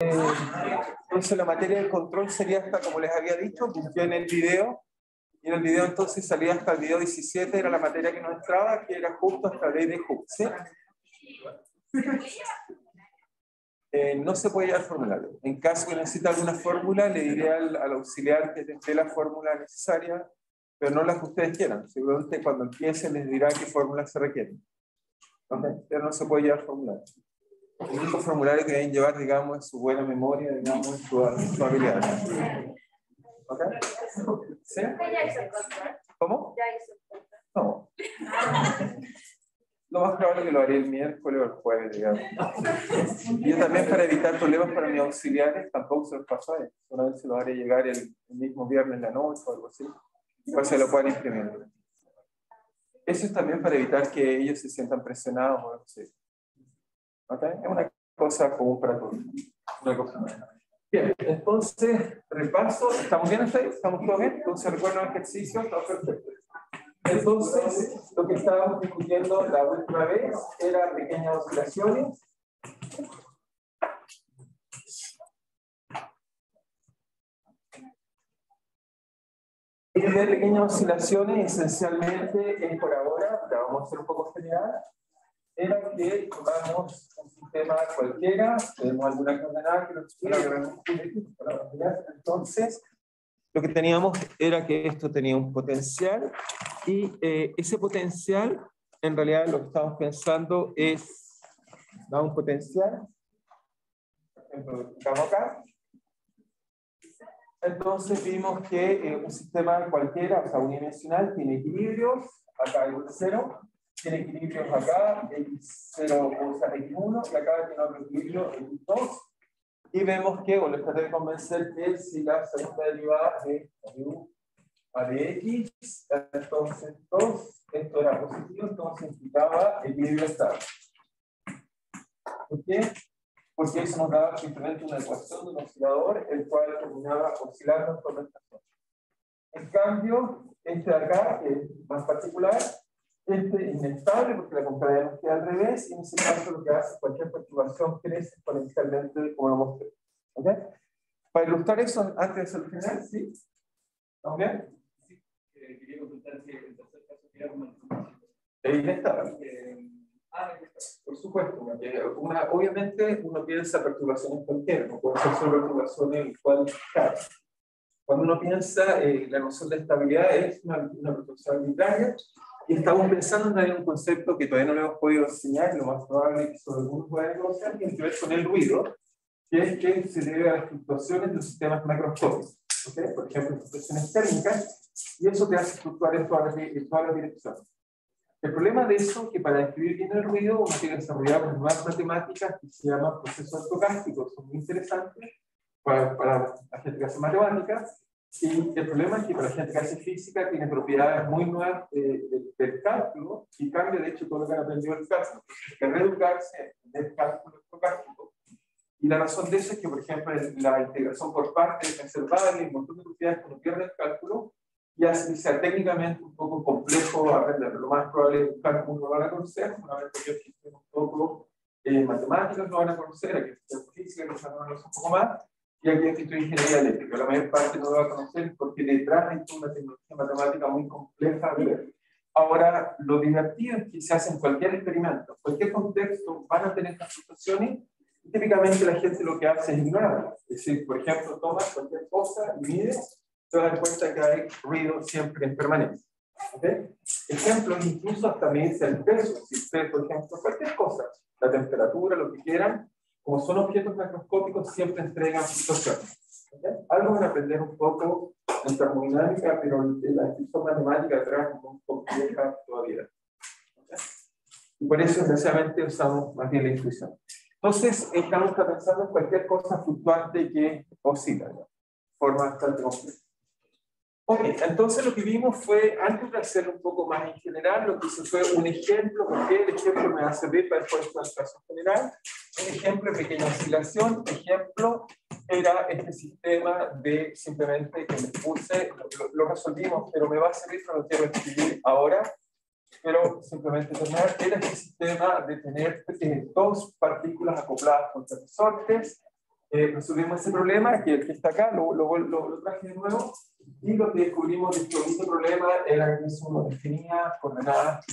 Entonces la materia del control sería hasta, como les había dicho, busqué en el video, y en el video entonces salía hasta el video 17, era la materia que nos entraba, que era justo hasta la ley de Hooke, ¿sí? No se puede llevar formulario. En caso que necesite alguna fórmula, le diré al auxiliar que te dé la fórmula necesaria, pero no las que ustedes quieran. Seguramente cuando empiecen les dirá qué fórmulas se requieren. ¿Okay? Pero no se puede llevar formulario. El único formulario que deben llevar, digamos, es su buena memoria, digamos, su habilidad. ¿Ok? ¿Sí? ¿Cómo? No. Lo más probable es que lo haré el miércoles o el jueves, digamos. Y yo también, para evitar problemas para mis auxiliares, tampoco se los paso a ellos. Solamente se los haré llegar el mismo viernes en la noche o algo así. Igual se lo puedan imprimir. Eso es también para evitar que ellos se sientan presionados o algo así. ¿Ok? Es una cosa común para todos. Una cosa más. Bien, entonces, repaso. ¿Estamos bien hasta ahí? ¿Estamos todos bien? Entonces, recuerden el ejercicio. Está perfecto. Entonces, lo que estábamos discutiendo la última vez era pequeñas oscilaciones. Y de pequeñas oscilaciones, esencialmente, es por ahora, la vamos a hacer un poco general, era que tomamos un sistema cualquiera, tenemos alguna coordenada que lo quiera, entonces, lo que teníamos era que esto tenía un potencial, y ese potencial, en realidad lo que estamos pensando es, da un potencial, por ejemplo, lo explicamos acá. Entonces vimos que un sistema cualquiera, o sea, unidimensional, tiene equilibrios, acá hay un 0, tiene equilibrios acá, x0 o sea, x1, y acá tiene otro equilibrio, x2, y vemos que, o les traté de convencer que si la segunda derivada de u a de x, entonces 2, esto era positivo, entonces implicaba equilibrio estable. ¿Por qué? Porque eso nos daba simplemente una ecuación de un oscilador, el cual terminaba oscilando por nuestra zona. En cambio, este de acá, que es más particular, este es inestable porque la contraria nos queda al revés, y en ese caso lo que hace cualquier perturbación crece exponencialmente, como lo mostré. ¿Okay? Para ilustrar eso, antes de solucionar, ¿sí? ¿Estamos bien? Sí. Quería consultar si el tercer caso sería como es inestable. Por supuesto, obviamente uno piensa perturbaciones cualquiera, no puede ser solo perturbaciones cualificadas. Cuando uno piensa, la noción de estabilidad es una perturbación arbitraria, y estamos pensando en un concepto que todavía no le hemos podido enseñar, lo más probable es que sobre algunos puedan conocer, que tiene que ver con el ruido, que es que se debe a las fluctuaciones de los sistemas macroscópicos. ¿Okay? Por ejemplo, fluctuaciones térmicas, y eso te hace fluctuar en todas las direcciones. El problema de eso es que para describir bien el ruido uno tiene que desarrollar unas nuevas matemáticas que se llaman procesos estocásticos, son muy interesantes para la gente que hace matemáticas, y el problema es que para la gente que hace física tiene propiedades muy nuevas del cálculo, y cambia de hecho todo lo que han aprendido del cálculo, que reeducarse del cálculo estocástico. Y la razón de eso es que, por ejemplo, la integración por partes es conservable y un montón de propiedades que uno pierde el cálculo, y hace que sea técnicamente un poco complejo aprenderlo. Lo más probable es que un cálculo no van a conocer, una vez que existen un poco matemáticas no van a conocer, aquí existe física, que van a conocer un poco más, y aquí existe ingeniería eléctrica. La mayor parte no lo va a conocer porque detrás hay una tecnología matemática muy compleja de ver. Ahora, lo divertido es que se hace en cualquier experimento, en cualquier contexto van a tener estas situaciones, y típicamente la gente lo que hace es ignorarlas. Es decir, por ejemplo, toma cualquier cosa y mide, te vas a dar cuenta que hay ruido siempre en permanencia. ¿Okay? Ejemplos, incluso hasta medirse el peso. Si ustedes, por ejemplo, cualquier cosa, la temperatura, lo que quieran, como son objetos macroscópicos, siempre entregan fluctuaciones. ¿Okay? Algo van a aprender un poco en termodinámica, pero la descripción matemática atrás es muy compleja todavía. ¿Okay? Y por eso, desgraciadamente, usamos más bien la intuición. Entonces, estamos pensando en cualquier cosa fluctuante que oscila, ¿no? Forma bastante compleja. Ok, entonces lo que vimos fue, antes de hacerlo un poco más en general, lo que hice fue un ejemplo, porque el ejemplo me va a servir para después de el caso general. Un ejemplo de pequeña oscilación, ejemplo, era este sistema de simplemente que me puse, lo resolvimos, pero me va a servir, pero lo quiero escribir ahora, pero simplemente terminar, era este sistema de tener dos partículas acopladas contra resortes, resolvimos ese problema, que está acá, lo traje de nuevo, y lo que descubrimos de este problema era que eso nos definía coordenadas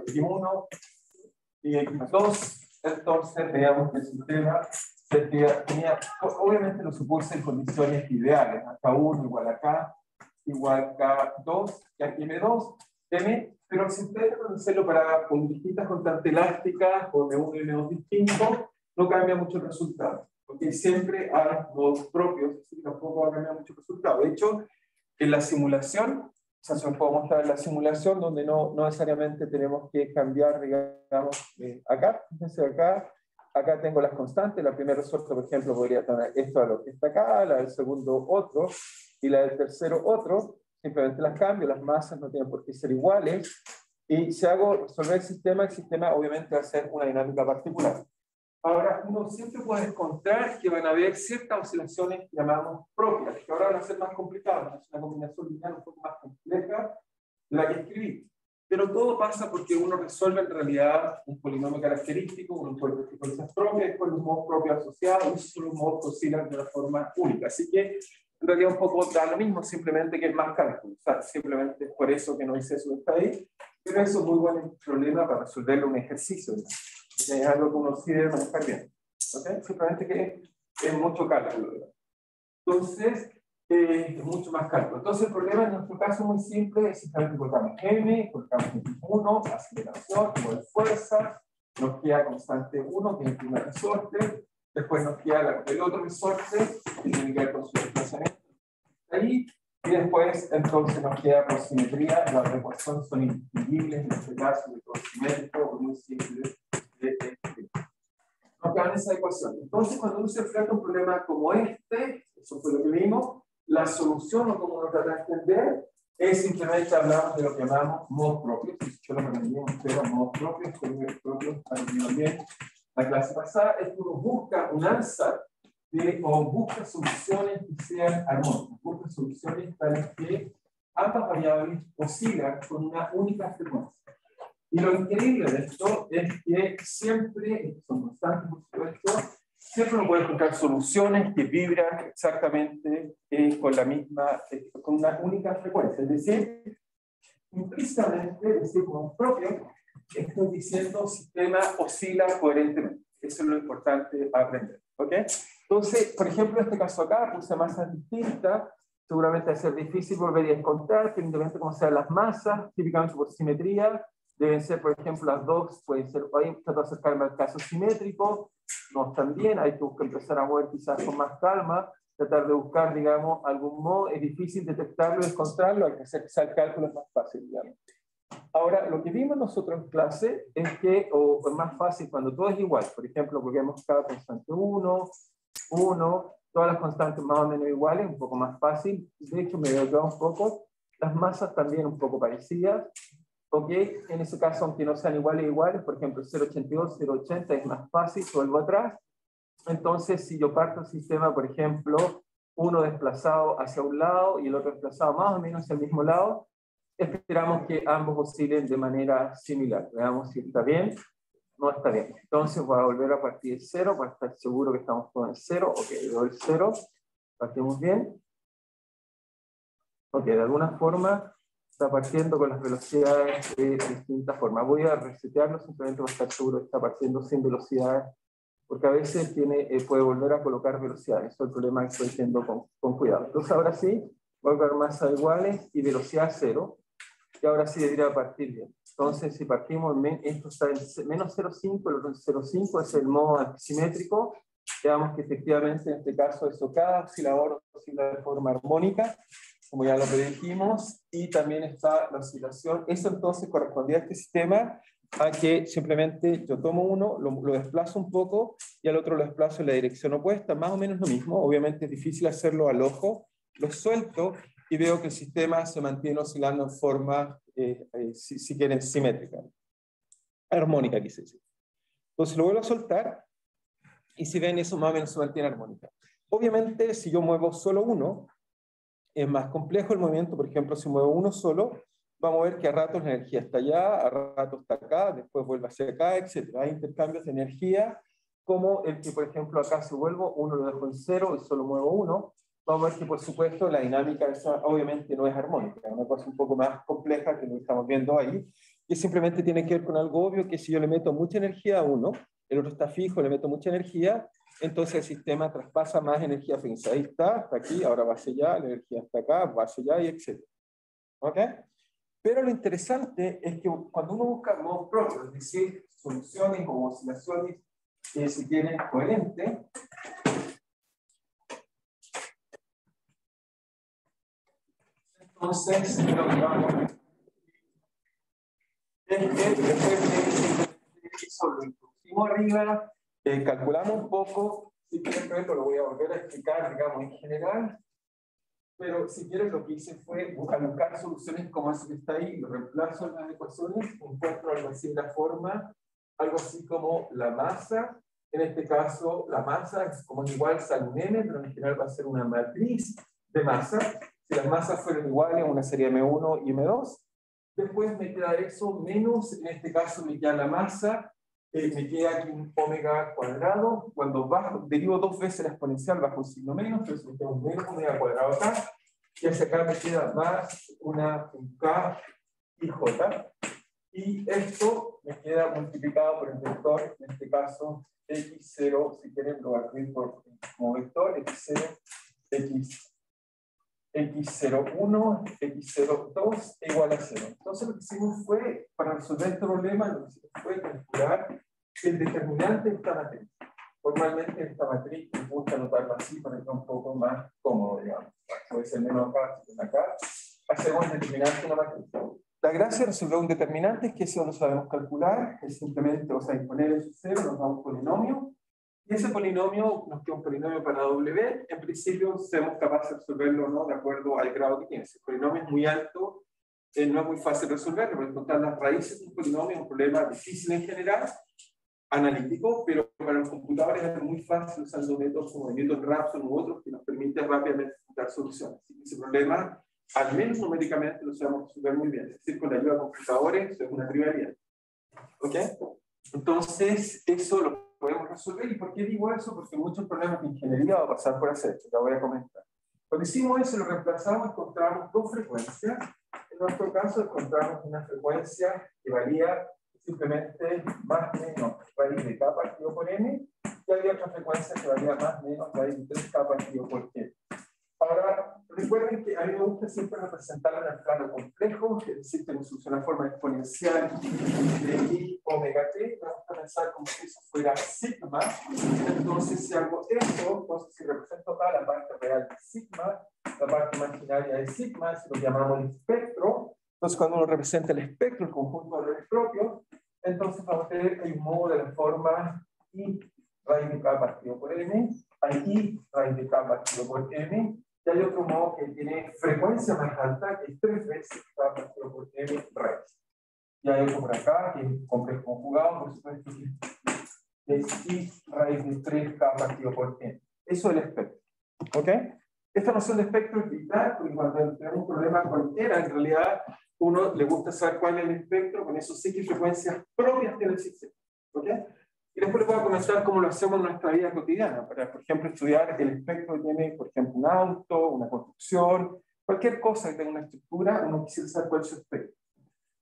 x1 y x2. Entonces, veamos que el sistema tenía, obviamente lo supuse en condiciones ideales, K1 igual a K, igual a K2, y aquí M2, M, pero si ustedes pueden hacerlo con distintas constantes elásticas o de uno y M2 distintos, no cambia mucho el resultado, porque siempre hay modos propios, así que tampoco va a cambiar mucho el resultado. De hecho, en la simulación, o sea, se os puedo mostrar en la simulación donde no necesariamente tenemos que cambiar, digamos, acá, fíjense acá tengo las constantes, la primera resorte, por ejemplo, podría tener esto a lo que está acá, la del segundo otro, y la del tercero otro, simplemente las cambio, las masas no tienen por qué ser iguales, y si hago resolver el sistema obviamente va a ser una dinámica particular. Ahora, uno siempre puede encontrar que van a haber ciertas oscilaciones que llamamos propias, que ahora van a ser más complicadas, es una combinación lineal un poco más compleja de la que escribí. Pero todo pasa porque uno resuelve en realidad un polinomio característico, uno encuentra frecuencias propias, después los modos propios asociados, y solo los modos que oscilan de una forma única. Así que, en realidad, un poco da lo mismo, simplemente que es más cálculo. O sea, simplemente es por eso que no hice eso que está ahí. Pero eso es muy buen problema para resolverle un ejercicio, ¿no? Es algo que uno sí debe manejar bien. ¿Okay? Simplemente que es mucho cálculo. Entonces, es mucho más cálculo. Entonces, el problema en nuestro caso muy simple es simplemente colocamos M, colocamos x1, aceleración, igual fuerza, nos queda constante 1, que es el primer resorte, después nos queda el otro resorte, que tiene que ver con su desplazamiento ahí, y después entonces nos queda por simetría, las ecuaciones son indistinguibles, en este caso, de todo simétrico, muy simple. Nos quedan esa ecuación. Entonces, cuando uno se enfrenta a un problema como este, eso fue lo que vimos, la solución, o como nos trata de entender, es simplemente hablamos de lo que llamamos modos propios. Yo lo aprendí en modos propios, aprendieron bien la clase pasada, es que uno busca un ansatz o busca soluciones que sean armónicas, busca soluciones tales que ambas variables oscilan con una única frecuencia. Y lo increíble de esto es que siempre, son constantes por supuesto, siempre uno puede encontrar soluciones que vibran exactamente con la misma, con una única frecuencia. Es decir, implícitamente, decir como propio, estoy diciendo sistema oscila coherentemente. Eso es lo importante aprender. ¿Ok? Entonces, por ejemplo, en este caso acá puse masas distintas. Seguramente va a ser difícil volver a encontrar, independientemente de cómo sean las masas, típicamente por simetría. Deben ser, por ejemplo, las dos, pueden ser, ahí trato de acercarme al caso simétrico, no están bien, hay que empezar a mover quizás con más calma, tratar de buscar, digamos, algún modo, es difícil detectarlo y encontrarlo, hay que hacer quizás el cálculo es más fácil, digamos. Ahora, lo que vimos nosotros en clase es que, o es más fácil cuando todo es igual, por ejemplo, porque hemos cada constante 1, todas las constantes más o menos iguales, un poco más fácil, de hecho me veo un poco, las masas también un poco parecidas. Ok, en ese caso, aunque no sean iguales, por ejemplo, 0,82, 0,80 es más fácil, vuelvo atrás. Entonces, si yo parto el sistema, por ejemplo, uno desplazado hacia un lado y el otro desplazado más o menos hacia el mismo lado, esperamos que ambos oscilen de manera similar. Veamos si está bien. No está bien. Entonces voy a volver a partir de 0 para estar seguro que estamos todos en 0. Ok, doy el 0. Partimos bien. Ok, de alguna forma está partiendo con las velocidades de distintas formas. Voy a resetearlo simplemente para estar seguro que está partiendo sin velocidades, porque a veces puede volver a colocar velocidades. Eso es el problema que estoy haciendo con cuidado. Entonces ahora sí, voy a colocar masas iguales y velocidad 0. Y ahora sí debería partir bien. Entonces, si partimos, esto está en menos 0,5, el otro en 0,5 es el modo simétrico. Veamos que efectivamente en este caso eso cada oscilador oscila de forma armónica, como ya lo predijimos, y también está la oscilación. Eso entonces correspondía a este sistema a que simplemente yo tomo uno, lo desplazo un poco y al otro lo desplazo en la dirección opuesta, más o menos lo mismo. Obviamente es difícil hacerlo al ojo, lo suelto y veo que el sistema se mantiene oscilando en forma, si quieren, simétrica. Armónica, quise decir. Entonces lo vuelvo a soltar y si ven eso más o menos se mantiene armónica. Obviamente si yo muevo solo uno, es más complejo el movimiento. Por ejemplo, si muevo uno solo, vamos a ver que a ratos la energía está allá, a ratos está acá, después vuelve hacia acá, etc. Hay intercambios de energía como el que, por ejemplo, acá si vuelvo, 1 lo dejo en 0 y solo muevo 1, vamos a ver que, por supuesto, la dinámica esa obviamente no es armónica, es una cosa un poco más compleja que lo que estamos viendo ahí, que simplemente tiene que ver con algo obvio, que si yo le meto mucha energía a uno, el otro está fijo, le meto mucha energía, entonces el sistema traspasa más energía fija. Ahí está, hasta aquí, ahora va hacia allá, la energía está acá, va hacia allá, y etc. ¿Ok? Pero lo interesante es que cuando uno busca modos propios, es decir, soluciones o oscilaciones que se tienen coherentes, entonces lo que vamos a ver es que después de eso lo introducimos arriba, calculamos un poco, si quieren verlo lo voy a volver a explicar, digamos, en general, pero si quieres lo que hice fue buscar soluciones como eso que está ahí, lo reemplazo en las ecuaciones, encuentro algo así en la forma, algo así como la masa, en este caso la masa es como igual sal un m, pero en general va a ser una matriz de masa, si las masas fueran iguales, una sería M1 y M2, después me queda eso menos, en este caso me queda la masa, me queda aquí un omega cuadrado, cuando derivo 2 veces la exponencial bajo un signo menos, entonces me queda un menos omega cuadrado acá, y hacia acá me queda más un K y J, y esto me queda multiplicado por el vector, en este caso x0, si quieren lo voy a escribir como vector, x0, x01, x02 es igual a 0. Entonces lo que hicimos fue, para resolver este problema, lo que hicimos fue calcular el determinante de esta matriz. Formalmente esta matriz me gusta anotarlo así para que sea un poco más cómodo, digamos. Puede ser menos acá, menos acá. Hacemos el determinante de una matriz. La gracia de resolver un determinante es que si no lo sabemos calcular, es simplemente, o sea, disponer en su cero, nos da un polinomio. Y ese polinomio nos queda un polinomio para W. En principio, seamos capaces de resolverlo, ¿no?, de acuerdo al grado que tiene. Si el polinomio es muy alto, no es muy fácil resolverlo, porque encontrar las raíces de un polinomio es un problema difícil en general, analítico, pero para los computadores es muy fácil usando métodos como Newton Raphson u otros que nos permiten rápidamente encontrar soluciones. Así que ese problema, al menos numéricamente, lo sabemos resolver muy bien. Es decir, con la ayuda de computadores, eso es una trivialidad. ¿Ok? Entonces, eso lo podemos resolver. ¿Y por qué digo eso? Porque muchos problemas de ingeniería van a pasar por hacer esto, la voy a comentar. Cuando hicimos eso, lo reemplazamos, encontramos dos frecuencias. En nuestro caso, encontramos una frecuencia que valía simplemente más menos raíz de K partido por M, y había otra frecuencia que valía más menos raíz de 3K partido por T. Ahora, recuerden que a mí me gusta siempre representarlo en el plano complejo, es decir, tenemos una forma exponencial de I omega t, me gusta pensar como si eso fuera sigma, entonces si hago esto, entonces si represento acá la parte real de sigma, la parte imaginaria de sigma, si lo llamamos el espectro, entonces cuando uno representa el espectro, el conjunto de valores propios, entonces vamos a tener que hay un modo de la forma I raíz de K partido por M, hay I raíz de K partido por M, y hay otro modo que tiene frecuencia más alta, que es 3 veces K partido por M raíz. Y hay otro por acá, que es complejo conjugado, por supuesto, que es I raíz de 3K partido por M. Eso es el espectro. ¿Ok? Esta noción de espectro es vital, porque cuando tenemos un problema cualquiera, en realidad, uno le gusta saber cuál es el espectro con esos X frecuencias propias que existen. ¿Ok? Y después les voy a comentar cómo lo hacemos en nuestra vida cotidiana, para, por ejemplo, estudiar el espectro que tiene, por ejemplo, un auto, una construcción, cualquier cosa que tenga una estructura, uno quisiera saber cuál es su espectro.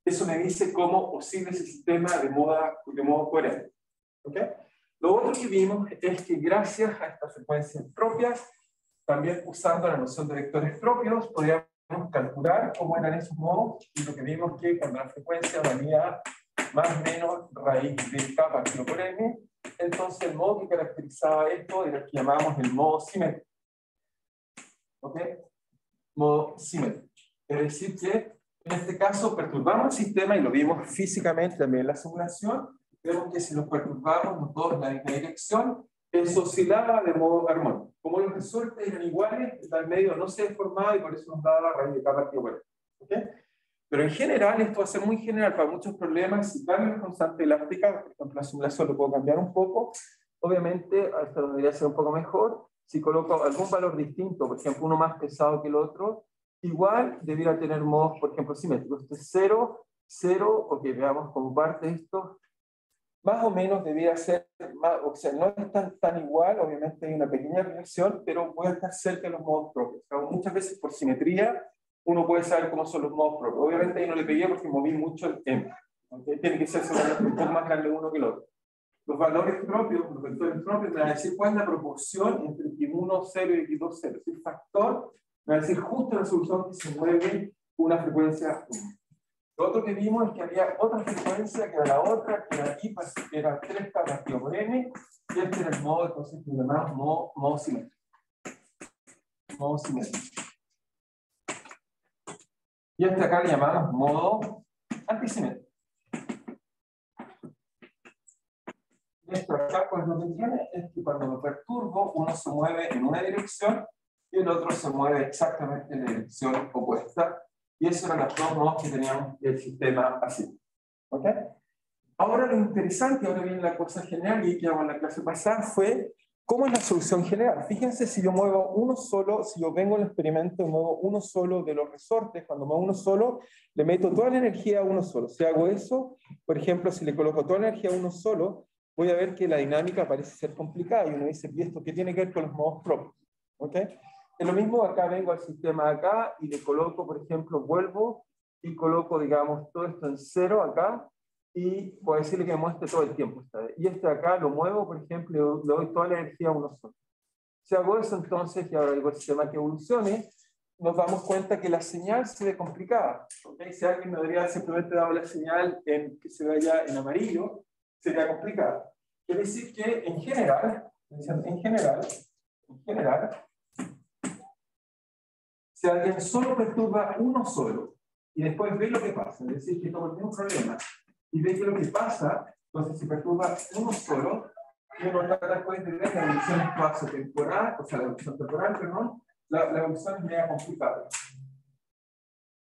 Eso me dice cómo oscila ese sistema de modo coherente. ¿Okay? Lo otro que vimos es que gracias a estas frecuencias propias, también usando la noción de vectores propios, podríamos calcular cómo eran esos modos, y lo que vimos es que cuando la frecuencia valía más o menos raíz de K partido por M, entonces el modo que caracterizaba esto era el que llamamos el modo simétrico. ¿Ok? Modo simétrico. Es decir que en este caso perturbamos el sistema, y lo vimos físicamente también en la simulación, vemos que si nos perturbamos los dos en la misma dirección, eso oscilaba de modo armónico. Como los resortes eran iguales, el medio no se deformaba y por eso nos daba raíz de K partido por M. ¿Ok? Pero en general, esto va a ser muy general para muchos problemas. Si cambio la constante elástica, por ejemplo, la simulación lo puedo cambiar un poco, obviamente esto debería ser un poco mejor. Si coloco algún valor distinto, por ejemplo, uno más pesado que el otro, igual debiera tener modos, por ejemplo, simétricos. Esto es 0, 0, ok, veamos como parte de esto. más o menos debería ser, o sea, no es tan igual, obviamente hay una pequeña relación, pero voy a estar cerca de los modos propios. O sea, muchas veces por simetría uno puede saber cómo son los modos propios. Obviamente ahí no le pegué porque moví mucho el m. ¿Okay? Tiene que ser solamente un poco más grande uno que el otro. Los valores propios, los vectores propios, me van a decir cuál es la proporción entre x1, 0 y x2, 0. Es el factor, me va a decir justo la solución que se mueve una frecuencia 1. Lo otro que vimos es que había otra frecuencia que era la otra, que era I, era 3K partido por M, y este era el modo, entonces que llamamos modo simétrico. Modo simétrico. Y este acá le llamamos modo antisimétrico. Y esto acá, pues lo que tiene es que cuando lo perturbo, uno se mueve en una dirección y el otro se mueve exactamente en la dirección opuesta. Y eso eran los dos modos que teníamos del sistema así. ¿Ok? Ahora lo interesante, ahora viene la cosa general, y que hago en la clase pasada, fue cómo es la solución general. Fíjense, si yo muevo uno solo, si yo vengo en el experimento y muevo uno solo de los resortes, cuando muevo uno solo, le meto toda la energía a uno solo. Si hago eso, por ejemplo, si le coloco toda la energía a uno solo, voy a ver que la dinámica parece ser complicada, y uno dice, ¿y esto qué tiene que ver con los modos propios? ¿Ok? Es lo mismo, acá vengo al sistema de acá y le coloco, por ejemplo, vuelvo y coloco, digamos, todo esto en 0 acá, y puedo decirle que me muestre todo el tiempo. Y este de acá lo muevo, por ejemplo, le doy toda la energía a uno solo. Si hago eso, entonces, y ahora digo el sistema que evolucione, nos damos cuenta que la señal se ve complicada. ¿Okay? Si alguien me habría simplemente dado la señal que se vaya en amarillo, sería complicada. Quiere decir que en general, si alguien solo perturba uno solo y después ve lo que pasa, es decir, que no tiene un problema y ve que lo que pasa, entonces si perturba uno solo, uno trata después de ver la evolución espacio-temporal, o sea, la evolución temporal, perdón, la evolución es media complicada.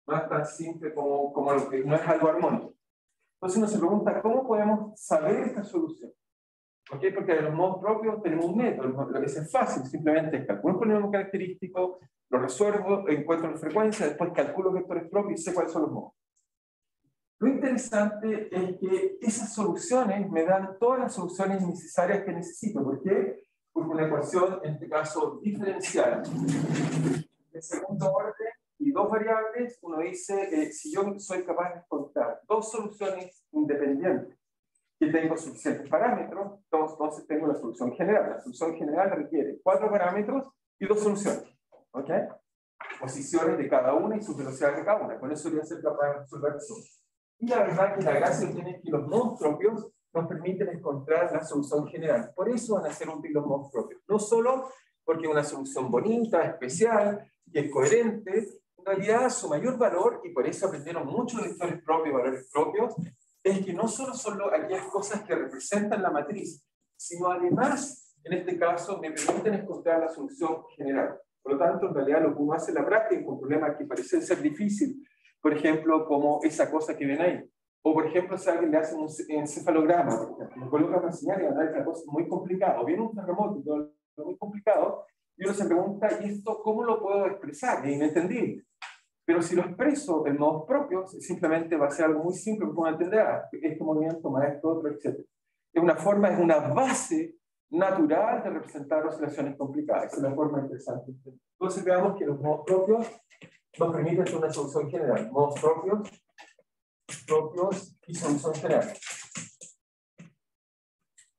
No es tan simple como lo que no es algo armónico. Entonces uno se pregunta, ¿cómo podemos saber esta solución? ¿Okay? Porque de los modos propios tenemos un método, lo que es fácil, simplemente calculo un polinomio característico, lo resuelvo, encuentro la frecuencia, después calculo vectores propios y sé cuáles son los modos. Lo interesante es que esas soluciones me dan todas las soluciones necesarias que necesito. ¿Por qué? Porque una ecuación, en este caso diferencial, de segundo orden y dos variables, uno dice, si yo soy capaz de encontrar dos soluciones independientes que tengo suficientes parámetros, entonces tengo la solución general. La solución general requiere 4 parámetros y 2 soluciones. ¿Ok? Posiciones de cada una y sus velocidades de cada una. Con eso voy a ser capaz de resolver eso. Y la verdad que la gracia tiene que los modos propios nos permiten encontrar la solución general. Por eso van a ser útiles los modos propios. No solo porque es una solución bonita, especial, que es coherente, en realidad su mayor valor, y por eso aprendieron muchos vectores propios, valores propios, es que no solo son aquellas cosas que representan la matriz, sino además, en este caso, me permiten encontrar la solución general. Por lo tanto, en realidad, lo que uno hace en la práctica con problemas que parecen ser difíciles, por ejemplo, como esa cosa que ven ahí, o por ejemplo, si a alguien le hacen un encefalograma, por ejemplo, le colocan una señal y van a una cosa muy complicada, o viene un terremoto, todo muy complicado, y uno se pregunta, ¿y esto cómo lo puedo expresar? Es inentendible. Pero si lo expreso en modos propios, simplemente va a ser algo muy simple que uno entenderá. Este movimiento más esto, otro, etc. Es una forma, es una base natural de representar oscilaciones complicadas. Es una forma interesante. Entonces veamos que los modos propios nos permiten hacer una solución general. Modos propios y solución general.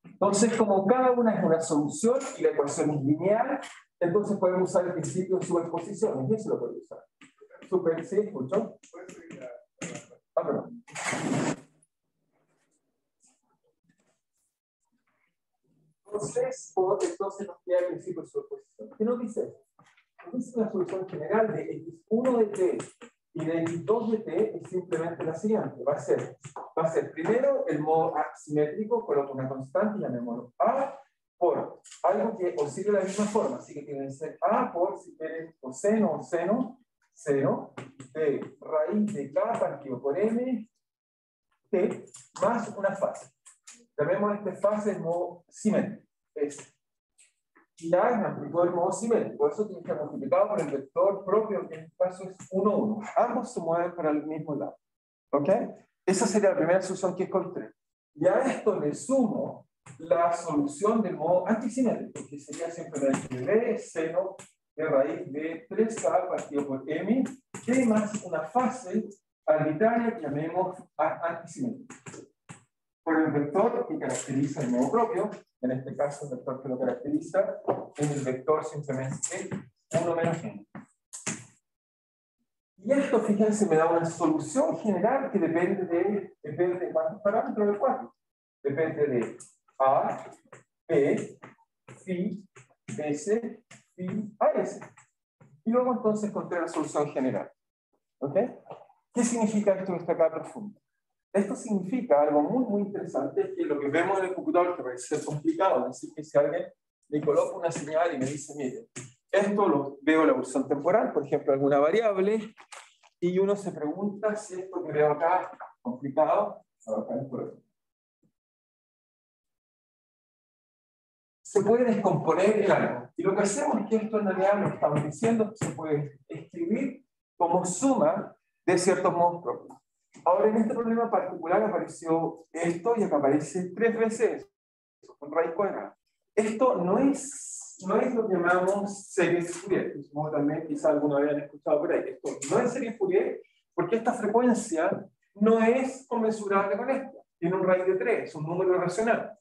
Entonces, como cada una es una solución y la ecuación es lineal, entonces podemos usar el principio de superposición. ¿Y eso lo puede usar? ¿Sí? ¿Escuchó? Perdón. Entonces nos queda el principio de superposición. ¿Qué nos dice? Nos dice una solución general de x1 de t y de x2 de t es simplemente la siguiente. Va a ser primero el modo asimétrico, coloco una constante y llamémoslo a por algo que oscila de la misma forma. Así que tiene que ser a por, si quieren, coseno o seno, 0 de raíz de k partido por m t más una fase. Llamemos esta fase de modo simétrico. Y A es amplitud del modo simétrico. Por eso tiene que estar multiplicado por el vector propio, que en este caso es 1, 1. Ambos se mueven para el mismo lado. ¿Ok? Esa sería la primera solución que encontré. Y a esto le sumo la solución del modo antisimétrico, que sería simplemente b seno de raíz de 3a partido por m, que más una fase arbitraria que llamemos antisimétrica. Por el vector que caracteriza el modo propio, en este caso el vector que lo caracteriza es el vector simplemente 1 menos n. Y esto, fíjense, me da una solución general que depende de cuántos parámetros de 4. Depende de A, B, Phi, S, Phi, AS. Y luego entonces encontré la solución general. ¿Ok? ¿Qué significa esto que está acá profundo? Esto significa algo muy interesante, que lo que vemos en el computador, que parece ser complicado, es decir, que si alguien me coloca una señal y me dice, mire, esto lo veo en la evolución temporal, por ejemplo, alguna variable, y uno se pregunta si esto que veo acá es complicado, se puede descomponer en algo. Y lo que hacemos es que esto en realidad lo estamos diciendo, se puede escribir como suma de ciertos modos propios. Ahora, en este problema particular apareció esto y acá aparece 3 veces con raíz cuadrada. Esto no es lo que llamamos serie Fourier, que supongo también quizá alguna vez han escuchado por ahí. Esto no es serie Fourier porque esta frecuencia no es conmensurable con esta. Tiene un raíz de 3, es un número racional.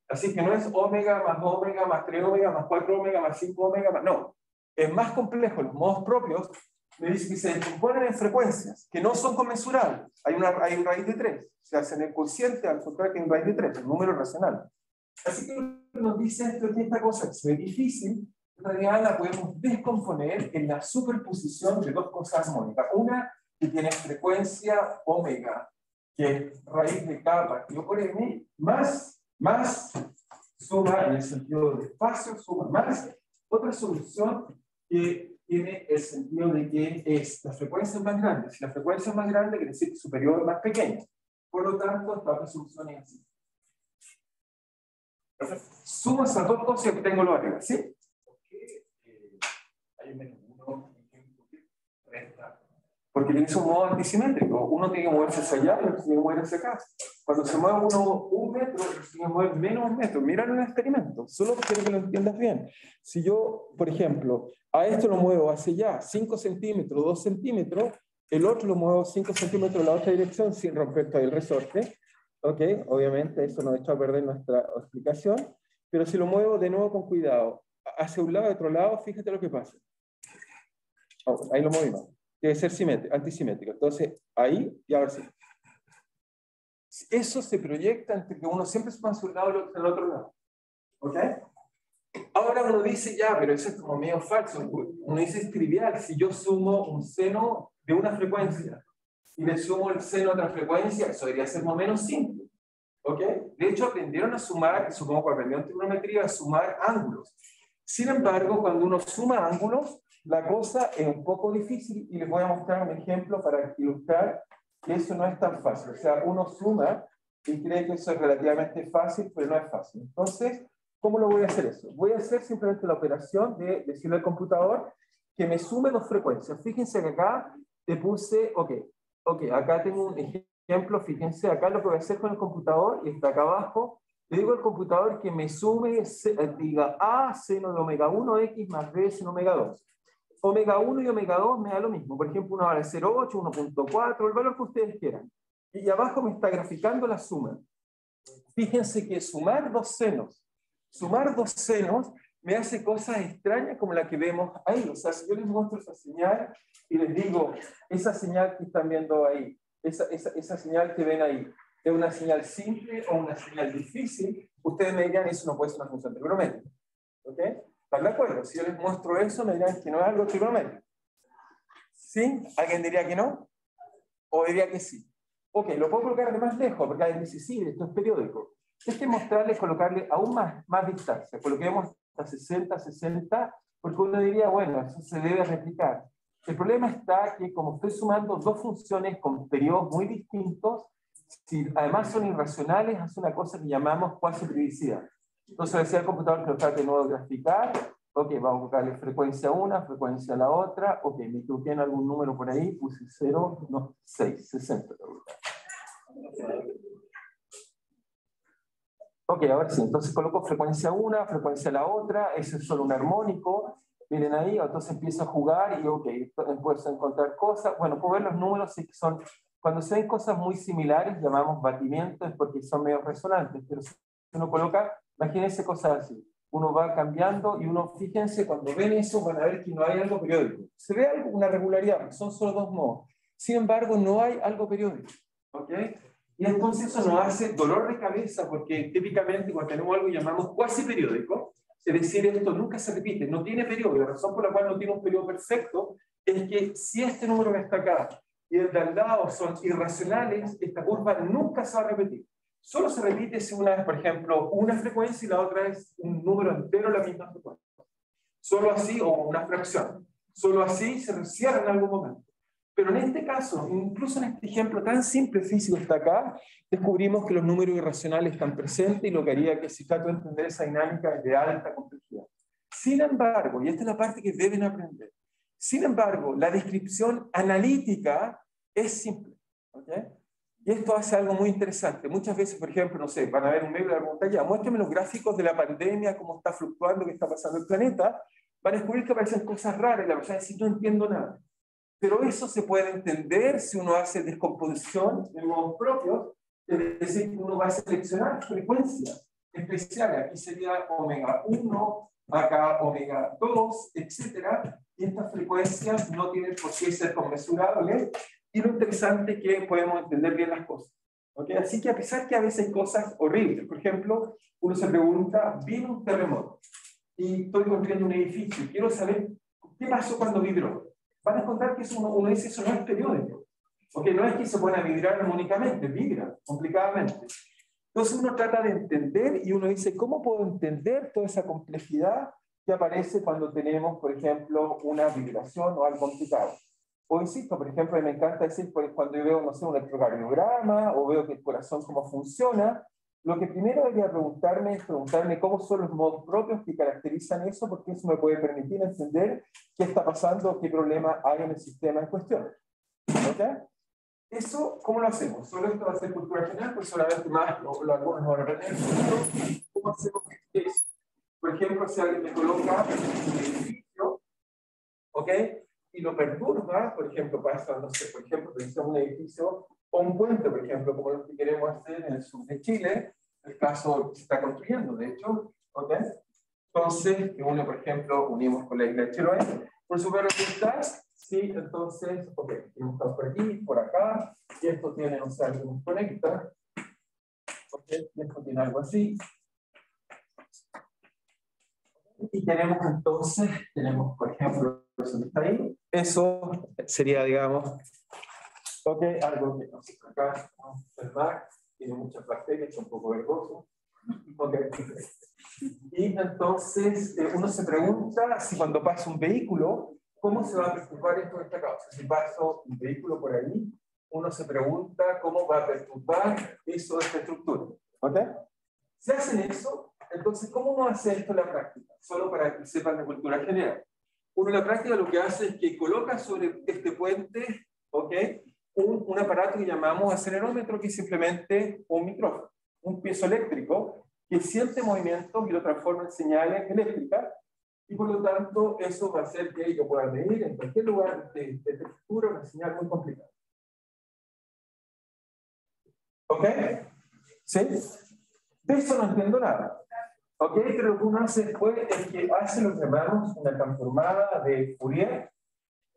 Así que no es omega más omega más 3 omega más 4 omega más 5 omega más... No, es más complejo. Los modos propios me dicen que se descomponen en frecuencias que no son conmensurables. Hay un raíz de 3. Se hace en el cociente al encontrar que hay un raíz de 3, un número racional. Así que nos dice esto que esta cosa que se ve difícil, en realidad la podemos descomponer en la superposición de dos cosas armónicas. Una que tiene frecuencia omega, que es raíz de k partido por m, más suma en el sentido de espacio, suma más otra solución que tiene el sentido de que la frecuencia es más grande. Si la frecuencia es más grande, quiere decir que superior es más pequeña. Por lo tanto, esta otra solución es así. Sumo esas dos cosas y obtengo lo arriba, ¿sí? Porque hay un menos 1 resta. Porque tienes un modo antisimétrico. Uno tiene que moverse hacia allá y otro tiene que moverse acá. Cuando se mueve uno 1 metro, otro tiene que mover menos 1 metro. Míralo en el experimento. Solo quiero que lo entiendas bien. Si yo, por ejemplo, a esto lo muevo hacia allá 5 centímetros, 2 centímetros, el otro lo muevo 5 centímetros en la otra dirección sin romper todo el resorte. ¿Ok? Obviamente eso nos echa a perder nuestra explicación. Pero si lo muevo de nuevo con cuidado, hacia un lado y otro lado, fíjate lo que pasa. Oh, ahí lo movimos. Debe ser antisimétrico. Entonces, ahí, y ahora sí. Eso se proyecta entre que uno siempre se pasa a un lado y el otro al otro lado. ¿Ok? Ahora uno dice, ya, pero eso es como medio falso. Uno dice, es trivial. Si yo sumo un seno de una frecuencia y le sumo el seno a otra frecuencia, eso debería ser más o menos simple. ¿Ok? De hecho, aprendieron a sumar, supongo que aprendieron trigonometría, a sumar ángulos. Sin embargo, cuando uno suma ángulos, la cosa es un poco difícil y les voy a mostrar un ejemplo para ilustrar que eso no es tan fácil. O sea, uno suma y cree que eso es relativamente fácil, pero no es fácil. Entonces, ¿cómo lo voy a hacer eso? Voy a hacer simplemente la operación de decirle al computador que me sume dos frecuencias. Fíjense que acá te puse, ok, acá tengo un ejemplo, fíjense, acá lo que voy a hacer con el computador, y está acá abajo, le digo al computador que me sume, diga A seno de omega 1 X más B seno omega 2. Omega 1 y omega 2 me da lo mismo. Por ejemplo, uno vale 0,8, 1,4, el valor que ustedes quieran. Y abajo me está graficando la suma. Fíjense que sumar dos senos me hace cosas extrañas como la que vemos ahí. O sea, si yo les muestro esa señal y les digo, esa señal que están viendo ahí, esa señal que ven ahí, ¿es una señal simple o una señal difícil? Ustedes me dirán, eso no puede ser una función trigonométrica. ¿Ok? ¿Están de acuerdo? Si yo les muestro eso, me dirán que no es algo trigonométrico. ¿Sí? ¿Alguien diría que no? ¿O diría que sí? Ok, lo puedo colocar de más lejos, porque alguien dice, sí, esto es periódico. Es que mostrarles, colocarle aún más distancia. Coloquemos hasta 60, porque uno diría, bueno, eso se debe replicar. El problema está que como estoy sumando dos funciones con periodos muy distintos, si además son irracionales, hace una cosa que llamamos cuasi-periodicidad. Entonces decía al computador que lo trate de nuevo de graficar. Ok, vamos a buscarle frecuencia a una, frecuencia a la otra. Ok, me equivoqué en algún número por ahí, puse 0, no, 6, 60. Ok, ahora sí, entonces coloco frecuencia una, frecuencia la otra, eso es solo un armónico, miren ahí, entonces empiezo a jugar y ok, empiezo a encontrar cosas, bueno, puedo ver los números, sí que son, cuando se ven cosas muy similares, llamamos batimientos, porque son medio resonantes, pero si uno coloca, imagínense cosas así, uno va cambiando y uno, fíjense, cuando ven eso van a ver que no hay algo periódico, se ve una regularidad, son solo dos modos, sin embargo no hay algo periódico, ¿ok? Y entonces eso nos hace dolor de cabeza porque típicamente cuando tenemos algo que llamamos cuasi periódico, es decir, esto nunca se repite, no tiene periodo. La razón por la cual no tiene un periodo perfecto es que si este número que está acá y el de al lado son irracionales, esta curva nunca se va a repetir. Solo se repite si una es, por ejemplo, una frecuencia y la otra es un número entero la misma frecuencia. Solo así, o una fracción. Solo así se cierra en algún momento. Pero en este caso, incluso en este ejemplo tan simple físico está acá, descubrimos que los números irracionales están presentes y lo que haría que si trato de entender esa dinámica es de alta complejidad. Sin embargo, y esta es la parte que deben aprender, sin embargo, la descripción analítica es simple. ¿Okay? Y esto hace algo muy interesante. Muchas veces, por ejemplo, no sé, van a ver un medio de la montaña, muéstrame los gráficos de la pandemia, cómo está fluctuando, qué está pasando en el planeta, van a descubrir que aparecen cosas raras y la persona dice, no entiendo nada. Pero eso se puede entender si uno hace descomposición de modos propios, es decir, uno va a seleccionar frecuencias especiales. Aquí sería omega 1, acá omega 2, etc. Y estas frecuencias no tienen por qué ser conmensurables. Y lo interesante es que podemos entender bien las cosas. ¿Okay? Así que a pesar que a veces hay cosas horribles, por ejemplo, uno se pregunta, vino un terremoto y estoy construyendo un edificio y quiero saber qué pasó cuando vibró. Van a encontrar que eso uno dice, eso no es periódico. Porque no es que se pone a vibrar armónicamente, vibra complicadamente. Entonces uno trata de entender y uno dice, ¿cómo puedo entender toda esa complejidad que aparece cuando tenemos, por ejemplo, una vibración o algo complicado? O insisto, por ejemplo, me encanta decir, pues, cuando yo veo, no sé, un electrocardiograma o veo que el corazón cómo funciona, lo que primero debería preguntarme es preguntarme cómo son los modos propios que caracterizan eso, porque eso me puede permitir entender qué está pasando, qué problema hay en el sistema en cuestión. ¿Ok? Eso, ¿cómo lo hacemos? Solo esto va a ser cultura general, pues solamente más algunos van a aprender. ¿Cómo hacemos eso? Por ejemplo, si alguien me coloca un edificio, ¿ok? Y lo perturba, por ejemplo, pasa, no sé, por ejemplo, pensamos un edificio o un puente, por ejemplo, como lo que queremos hacer en el sur de Chile, el caso se está construyendo, de hecho, ¿ok? Entonces, uno, por ejemplo, unimos con la isla de Chiloé, por su resultado, sí, entonces, ok, hemos estado por aquí, por acá, y esto tiene, no sé, algo que nos conecta, ok, y esto tiene algo así. Y tenemos entonces, tenemos, por ejemplo, eso que está ahí, eso sería, digamos, ok, algo que no sé, acá vamos a observar, tiene muchas bacterias, es un poco verdoso. Ok. Y entonces uno se pregunta si cuando pasa un vehículo, ¿cómo se va a perturbar esto de esta causa? Si pasa un vehículo por ahí, uno se pregunta cómo va a perturbar eso de esta estructura. ¿Ok? Si hacen eso, entonces, ¿cómo uno hace esto en la práctica? Solo para que sepan de cultura general. Uno en la práctica lo que hace es que coloca sobre este puente, ¿ok?, un aparato que llamamos acelerómetro, que es simplemente un micrófono, un piezoeléctrico que siente movimientos y lo transforma en señales eléctricas, y por lo tanto eso va a hacer que yo pueda medir en cualquier lugar de textura una señal muy complicada. ¿Ok? ¿Sí? De eso no entiendo nada. ¿Ok? Pero lo que uno hace después es que hace lo que llamamos una transformada de Fourier,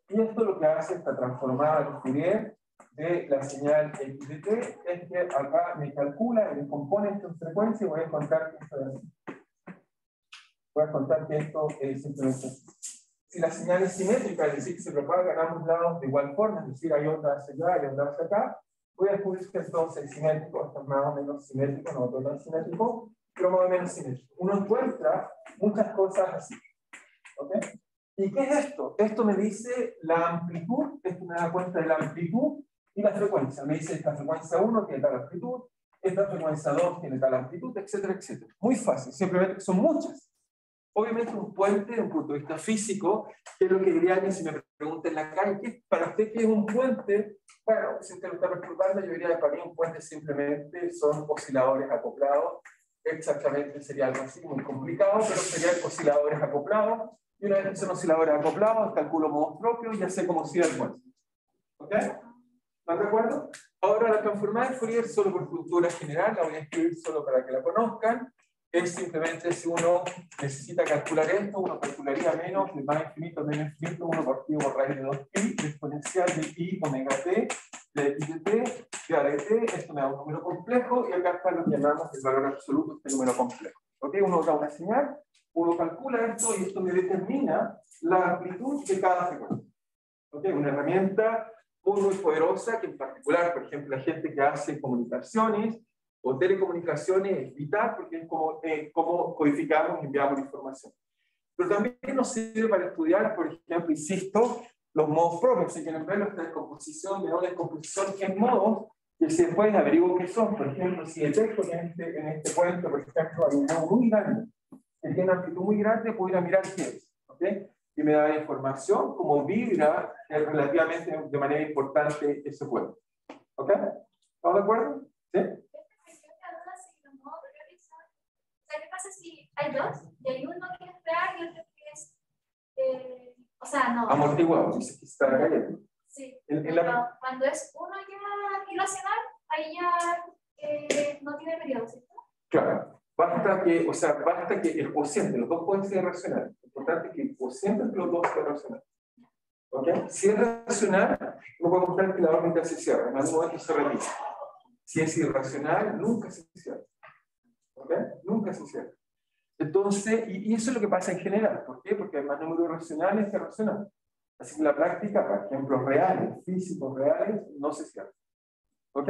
y esto lo que hace esta transformada de Fourier de la señal x de t es que acá me calcula y me compone esta frecuencia y voy a encontrar que esto es así. Voy a contar que esto es simplemente así. Si la señal es simétrica, es decir, que se propaga a ambos lados de igual forma, es decir, hay ondas hacia allá y ondas hacia acá, voy a descubrir que entonces es simétrico, esto es más o menos simétrico, no todo tan simétrico, pero más o menos simétrico. Uno encuentra muchas cosas así. ¿Ok? ¿Y qué es esto? Esto me dice la amplitud, esto me da cuenta de la amplitud y la frecuencia. Me dice esta frecuencia 1 tiene tal amplitud, esta frecuencia 2 tiene tal amplitud, etcétera, etcétera. Muy fácil, simplemente son muchas. Obviamente un puente, desde un punto de vista físico, que es lo que diría que si me pregunta en la calle, para usted qué es un puente, bueno, si usted lo está perturbando, yo diría que para mí un puente simplemente son osciladores acoplados exactamente sería algo así, muy complicado, pero serían osciladores acoplados. Y una vez que son osciladores acoplados, calculo modos propios y ya sé cómo oscila el puente. ¿Ok? ¿Están de acuerdo? Ahora la transformada de Fourier, solo por cultura general, la voy a escribir solo para que la conozcan. Es simplemente si uno necesita calcular esto, uno calcularía menos, de más infinito, menos infinito, 1 partido por raíz de 2pi, exponencial de pi omega t, de x de t, de a de t, esto me da un número complejo, y acá está lo que llamamos el valor absoluto de este número complejo. ¿Ok? Uno da una señal, uno calcula esto, y esto me determina la amplitud de cada frecuencia. ¿Ok? Una herramienta muy poderosa, que en particular, por ejemplo, la gente que hace comunicaciones o telecomunicaciones es vital, porque es como codificamos y enviamos la información. Pero también nos sirve para estudiar, por ejemplo, insisto, los modos propios. Si quieren ver esta descomposición, me da una descomposición en modos, y si después averiguo qué son. Por ejemplo, si detecto en este puente, por ejemplo, hay un modo muy grande, que tiene una amplitud muy grande, puedo ir a mirar qué es. ¿Ok? Y me da información como vibra relativamente de manera importante ese puente. ¿Ok? ¿Estamos de acuerdo? ¿Sí? ¿Qué pasa si hay dos y hay uno que es real y otro que es, o sea, no? Amortiguado, dice que está cayendo. Sí, pero cuando es uno ya irracional, ahí ya no tiene periodo, ¿cierto? Claro, basta que el cociente, los dos pueden ser racionales. Lo importante es que el cociente entre los dos sea racional. ¿Ok? Si es racional, no podemos mostrar que la órbita se cierra, en algún momento se repite. Si es irracional, nunca se cierra. ¿Ok? Nunca se cierra. Entonces, y eso es lo que pasa en general. ¿Por qué? Porque hay más números racionales que racionales. Así que en la práctica, por ejemplo, reales, físicos reales, no se cierran. ¿Ok?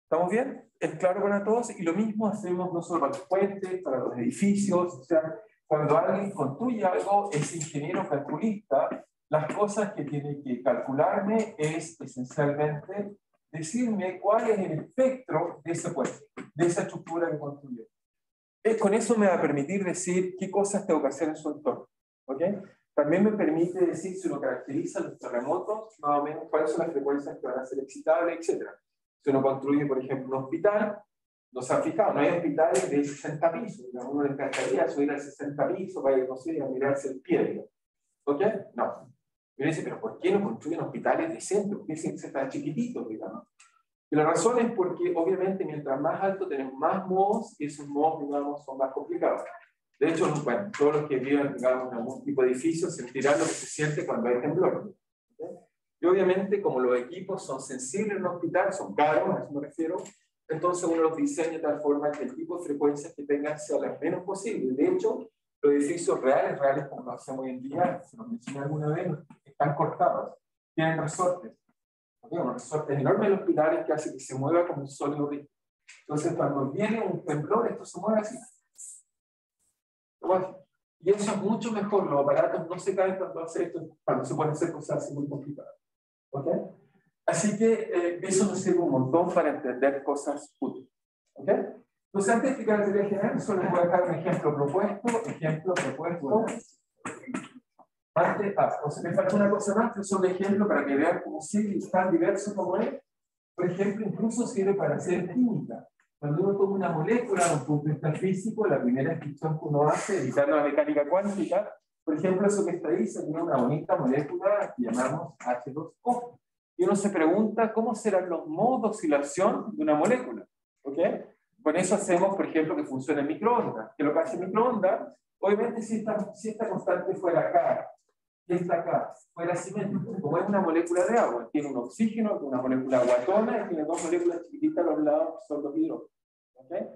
¿Estamos bien? Es claro para todos, y lo mismo hacemos no solo para los puentes, para los edificios. O sea, cuando alguien construye algo, es ingeniero calculista, las cosas que tiene que calcularme es esencialmente decirme cuál es el espectro de ese puente, de esa estructura que construyó. Con eso me va a permitir decir qué cosas tengo que hacer en su entorno. ¿Ok? También me permite decir si uno caracteriza los terremotos, más o menos cuáles son las frecuencias que van a ser excitables, etc. Si uno construye, por ejemplo, un hospital, no se ha fijado, no hay hospitales de 60 pisos. A uno le encantaría subir al 60 pisos para ir, no sé, a mirarse el pie. ¿Ok? No. Y uno dice, pero ¿por qué no construyen hospitales decentes? ¿Por qué se están chiquititos, digamos? Y la razón es porque, obviamente, mientras más alto tenemos más modos, y esos modos, digamos, son más complicados. De hecho, bueno, todos los que vivan, digamos, en algún tipo de edificio sentirán lo que se siente cuando hay temblor. ¿Okay? Y obviamente, como los equipos son sensibles en un hospital, son caros, a eso me refiero, entonces uno los diseña de tal forma que el tipo de frecuencias que tengan sea las menos posible. De hecho, los edificios reales, como lo hacemos hoy en día, se los mencioné alguna vez, están cortados, tienen resortes. Unos resortes enormes en los pilares que hace que se mueva como un sólido rígido. Entonces, cuando viene un temblor, esto se mueve así. Y eso es mucho mejor. Los aparatos no se caen cuando hace esto, cuando se pueden hacer cosas así muy complicadas. ¿Ok? Así que eso nos sirve un montón para entender cosas útiles. ¿Ok? Entonces, antes de explicar la teoría general, solo les voy a dejar un ejemplo propuesto. Entonces me falta una cosa más, que es un ejemplo para que vean cómo sirve tan diverso como es. Por ejemplo, incluso sirve para hacer química. Cuando uno toma una molécula de un punto de vista físico, la primera descripción que uno hace, evitando la mecánica cuántica, por ejemplo, eso que está ahí se tiene una bonita molécula que llamamos H2O. Y uno se pregunta cómo serán los modos de oscilación de una molécula. ¿Ok? Con eso hacemos, por ejemplo, que funcione el microondas. Que lo que hace el microondas, obviamente, si esta constante fuera acá, y esta acá, fuera simétrico, como es una molécula de agua, tiene un oxígeno, una molécula guatona, y tiene dos moléculas chiquititas a los lados, que son los hidrógenos. ¿Okay?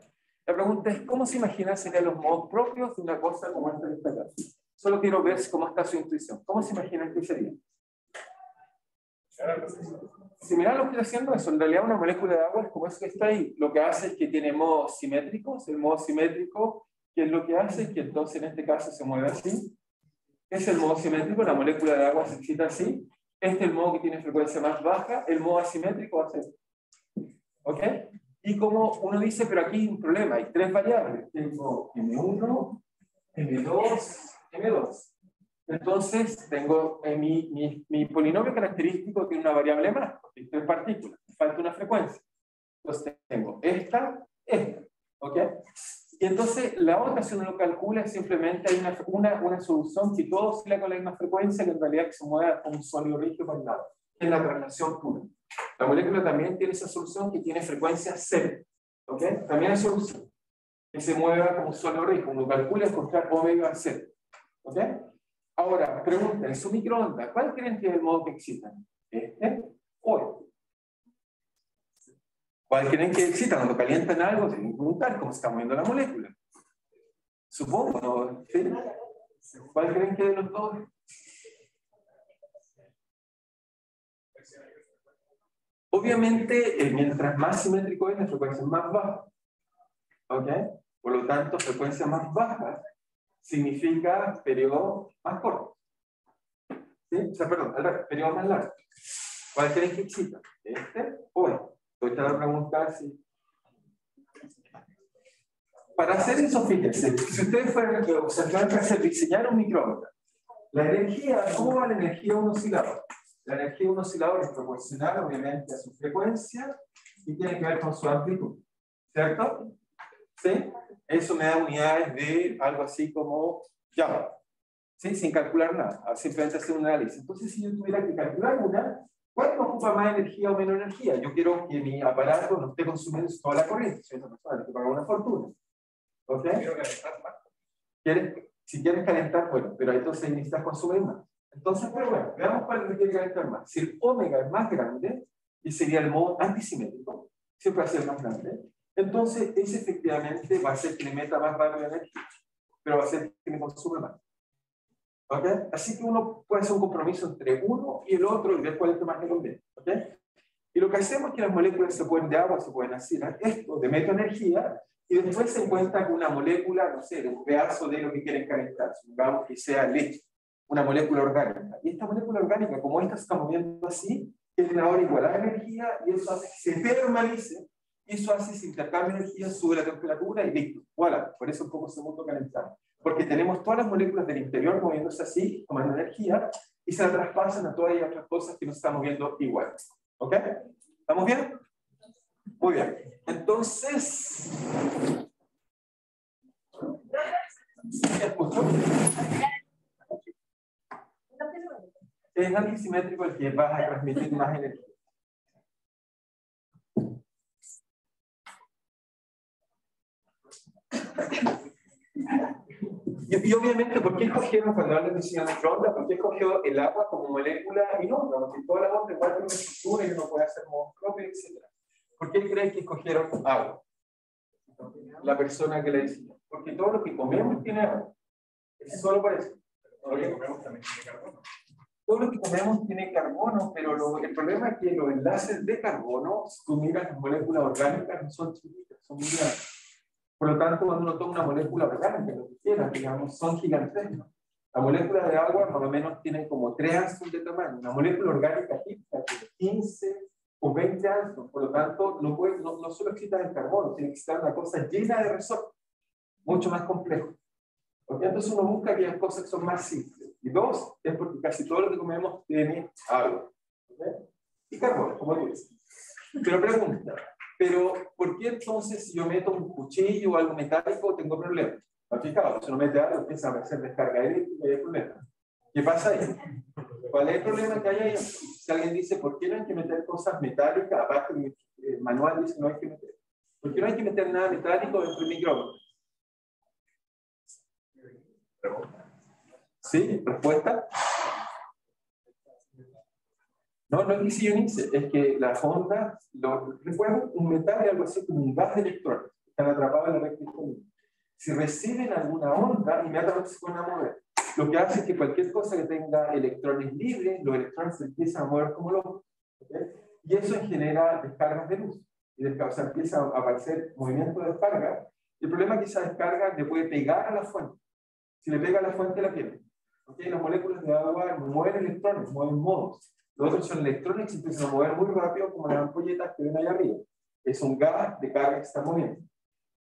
La pregunta es, ¿cómo se imagina serían los modos propios de una cosa como esta que está acá? Solo quiero ver cómo está su intuición. ¿Cómo se imaginan que sería? Similar a lo que estoy haciendo eso, en realidad una molécula de agua es como eso que está ahí. Lo que hace es que tiene modos simétricos. El modo simétrico, que es lo que hace, es que entonces en este caso se mueve así. Es el modo simétrico, la molécula de agua se excita así. Este es el modo que tiene frecuencia más baja, el modo asimétrico va a ser. ¿Ok? Y como uno dice, pero aquí hay un problema, hay tres variables. Tengo M1, M2, M2. Entonces, tengo mi polinomio característico tiene una variable más, porque hay tres partículas, me falta una frecuencia. Entonces, tengo esta. ¿Ok? Y entonces la otra, si uno lo calcula, es simplemente hay una solución que todo oscila con la misma frecuencia, que en realidad que se mueva como un sólido rígido para el lado, en la traslación pura. La molécula también tiene esa solución que tiene frecuencia cero. ¿Ok? También hay solución que se mueva como un sólido rígido. Uno calcula encontrar omega cero. ¿Ok? Ahora, pregunta, en su microondas, ¿cuál creen que es el modo que excitan? ¿Este o este? ¿Cuál creen que excita? Cuando calientan algo, se tienen que preguntar cómo se está moviendo la molécula. Supongo, ¿no? ¿Sí? ¿Cuál creen que de los dos? Obviamente, mientras más simétrico es, la frecuencia es más baja. ¿Ok? Por lo tanto, frecuencia más baja significa periodo más corto. ¿Sí? O sea, perdón, periodo más largo. ¿Cuál creen que excita? ¿Este o este? Voy a preguntar si... Para hacer eso, fíjense, si ustedes fueran a diseñar un microondas, la energía, ¿cómo va la energía de un oscilador? La energía de un oscilador es proporcional, obviamente, a su frecuencia y tiene que ver con su amplitud. ¿Cierto? ¿Sí? Eso me da unidades de algo así como llama. ¿Sí? Sin calcular nada, simplemente hacer un análisis. Entonces, si yo tuviera que calcular una, ¿cuánto ocupa más energía o menos energía? Yo quiero que mi aparato no esté consumiendo toda la corriente. Soy una persona que paga una fortuna. ¿Ok? Quiero calentar más. Si quieres calentar, bueno, pero entonces necesitas consumir más. Entonces, pero bueno, veamos cuál requiere calentar más. Si el omega es más grande, y sería el modo antisimétrico, siempre va a ser más grande, entonces ese efectivamente va a ser que le meta más rápido energía, pero va a ser que me consume más. ¿Ok? Así que uno puede hacer un compromiso entre uno y el otro y ver cuál es el que más le conviene. ¿Ok? Y lo que hacemos es que las moléculas se pueden de agua, se pueden hacer esto, de meto energía, y después se encuentra con una molécula, no sé, de un pedazo de lo que quieren calentar, supongamos que sea leche, una molécula orgánica. Y esta molécula orgánica, como esta se está moviendo así, tiene ahora igualar energía y eso hace que se permanece, y eso hace que se intercambie energía, sube la temperatura y listo. Voilà, por eso un poco segundo calentar. Porque tenemos todas las moléculas del interior moviéndose así, tomando energía, y se la traspasan a todas las otras cosas que no se están moviendo igual. ¿Ok? ¿Estamos bien? Muy bien. Entonces, ¿me escucho? Es antisimétrico el que va a transmitir más energía. Y obviamente, ¿por qué escogieron cuando hablan de diseño de microondas? ¿Por qué escogió el agua como molécula y no? Porque toda la otra igual tiene una estructura y uno puede hacer modos propios, etc. ¿Por qué creen que escogieron agua? La persona que la diseñó. Porque todo lo que comemos tiene agua. Es solo por eso. Todo lo que comemos también tiene carbono. Todo lo que comemos tiene carbono, pero el problema es que los enlaces de carbono, si tú miras las moléculas orgánicas, no son chiquitas, son muy grandes. Por lo tanto, cuando uno toma una molécula orgánica, lo que quieran, digamos, son gigantescas. Las moléculas de agua más o menos tienen como 3 átomos de tamaño. Una molécula orgánica típica tiene 15 o 20 átomos. Por lo tanto, no solo excitan el carbono, tiene que excitar una cosa llena de resortes, mucho más complejo. Porque entonces uno busca aquellas cosas que son más simples. Y dos, es porque casi todo lo que comemos tiene agua. ¿Okay? Y carbono, como tú dices. Pero pregunta, ¿pero por qué entonces si yo meto un cuchillo o algo metálico tengo problemas? Fijado, si uno mete algo empieza a hacer descarga eléctrica y hay problemas. ¿Qué pasa ahí? ¿Cuál es el problema que hay ahí? Si alguien dice, ¿por qué no hay que meter cosas metálicas? Aparte, el manual dice no hay que meter. ¿Por qué no hay que meter nada metálico dentro del microondas? ¿Sí? ¿Respuesta? No es que se ionice, es que las ondas, recuerden, un metal es algo así como un gas de electrones, están atrapados en la recta común. Si reciben alguna onda, inmediatamente se pueden mover. Lo que hace es que cualquier cosa que tenga electrones libres, los electrones se empiezan a mover como locos. ¿Okay? Y eso genera descargas de luz. Y empieza a aparecer movimiento de descarga. El problema es que esa descarga le puede pegar a la fuente. Si le pega a la fuente, la pierde. ¿Okay? Las moléculas de agua mueven electrones, mueven modos. Los otros son electrones que se empiezan a mover muy rápido, como las ampolletas que ven ahí arriba. Es un gas de carga que está moviendo.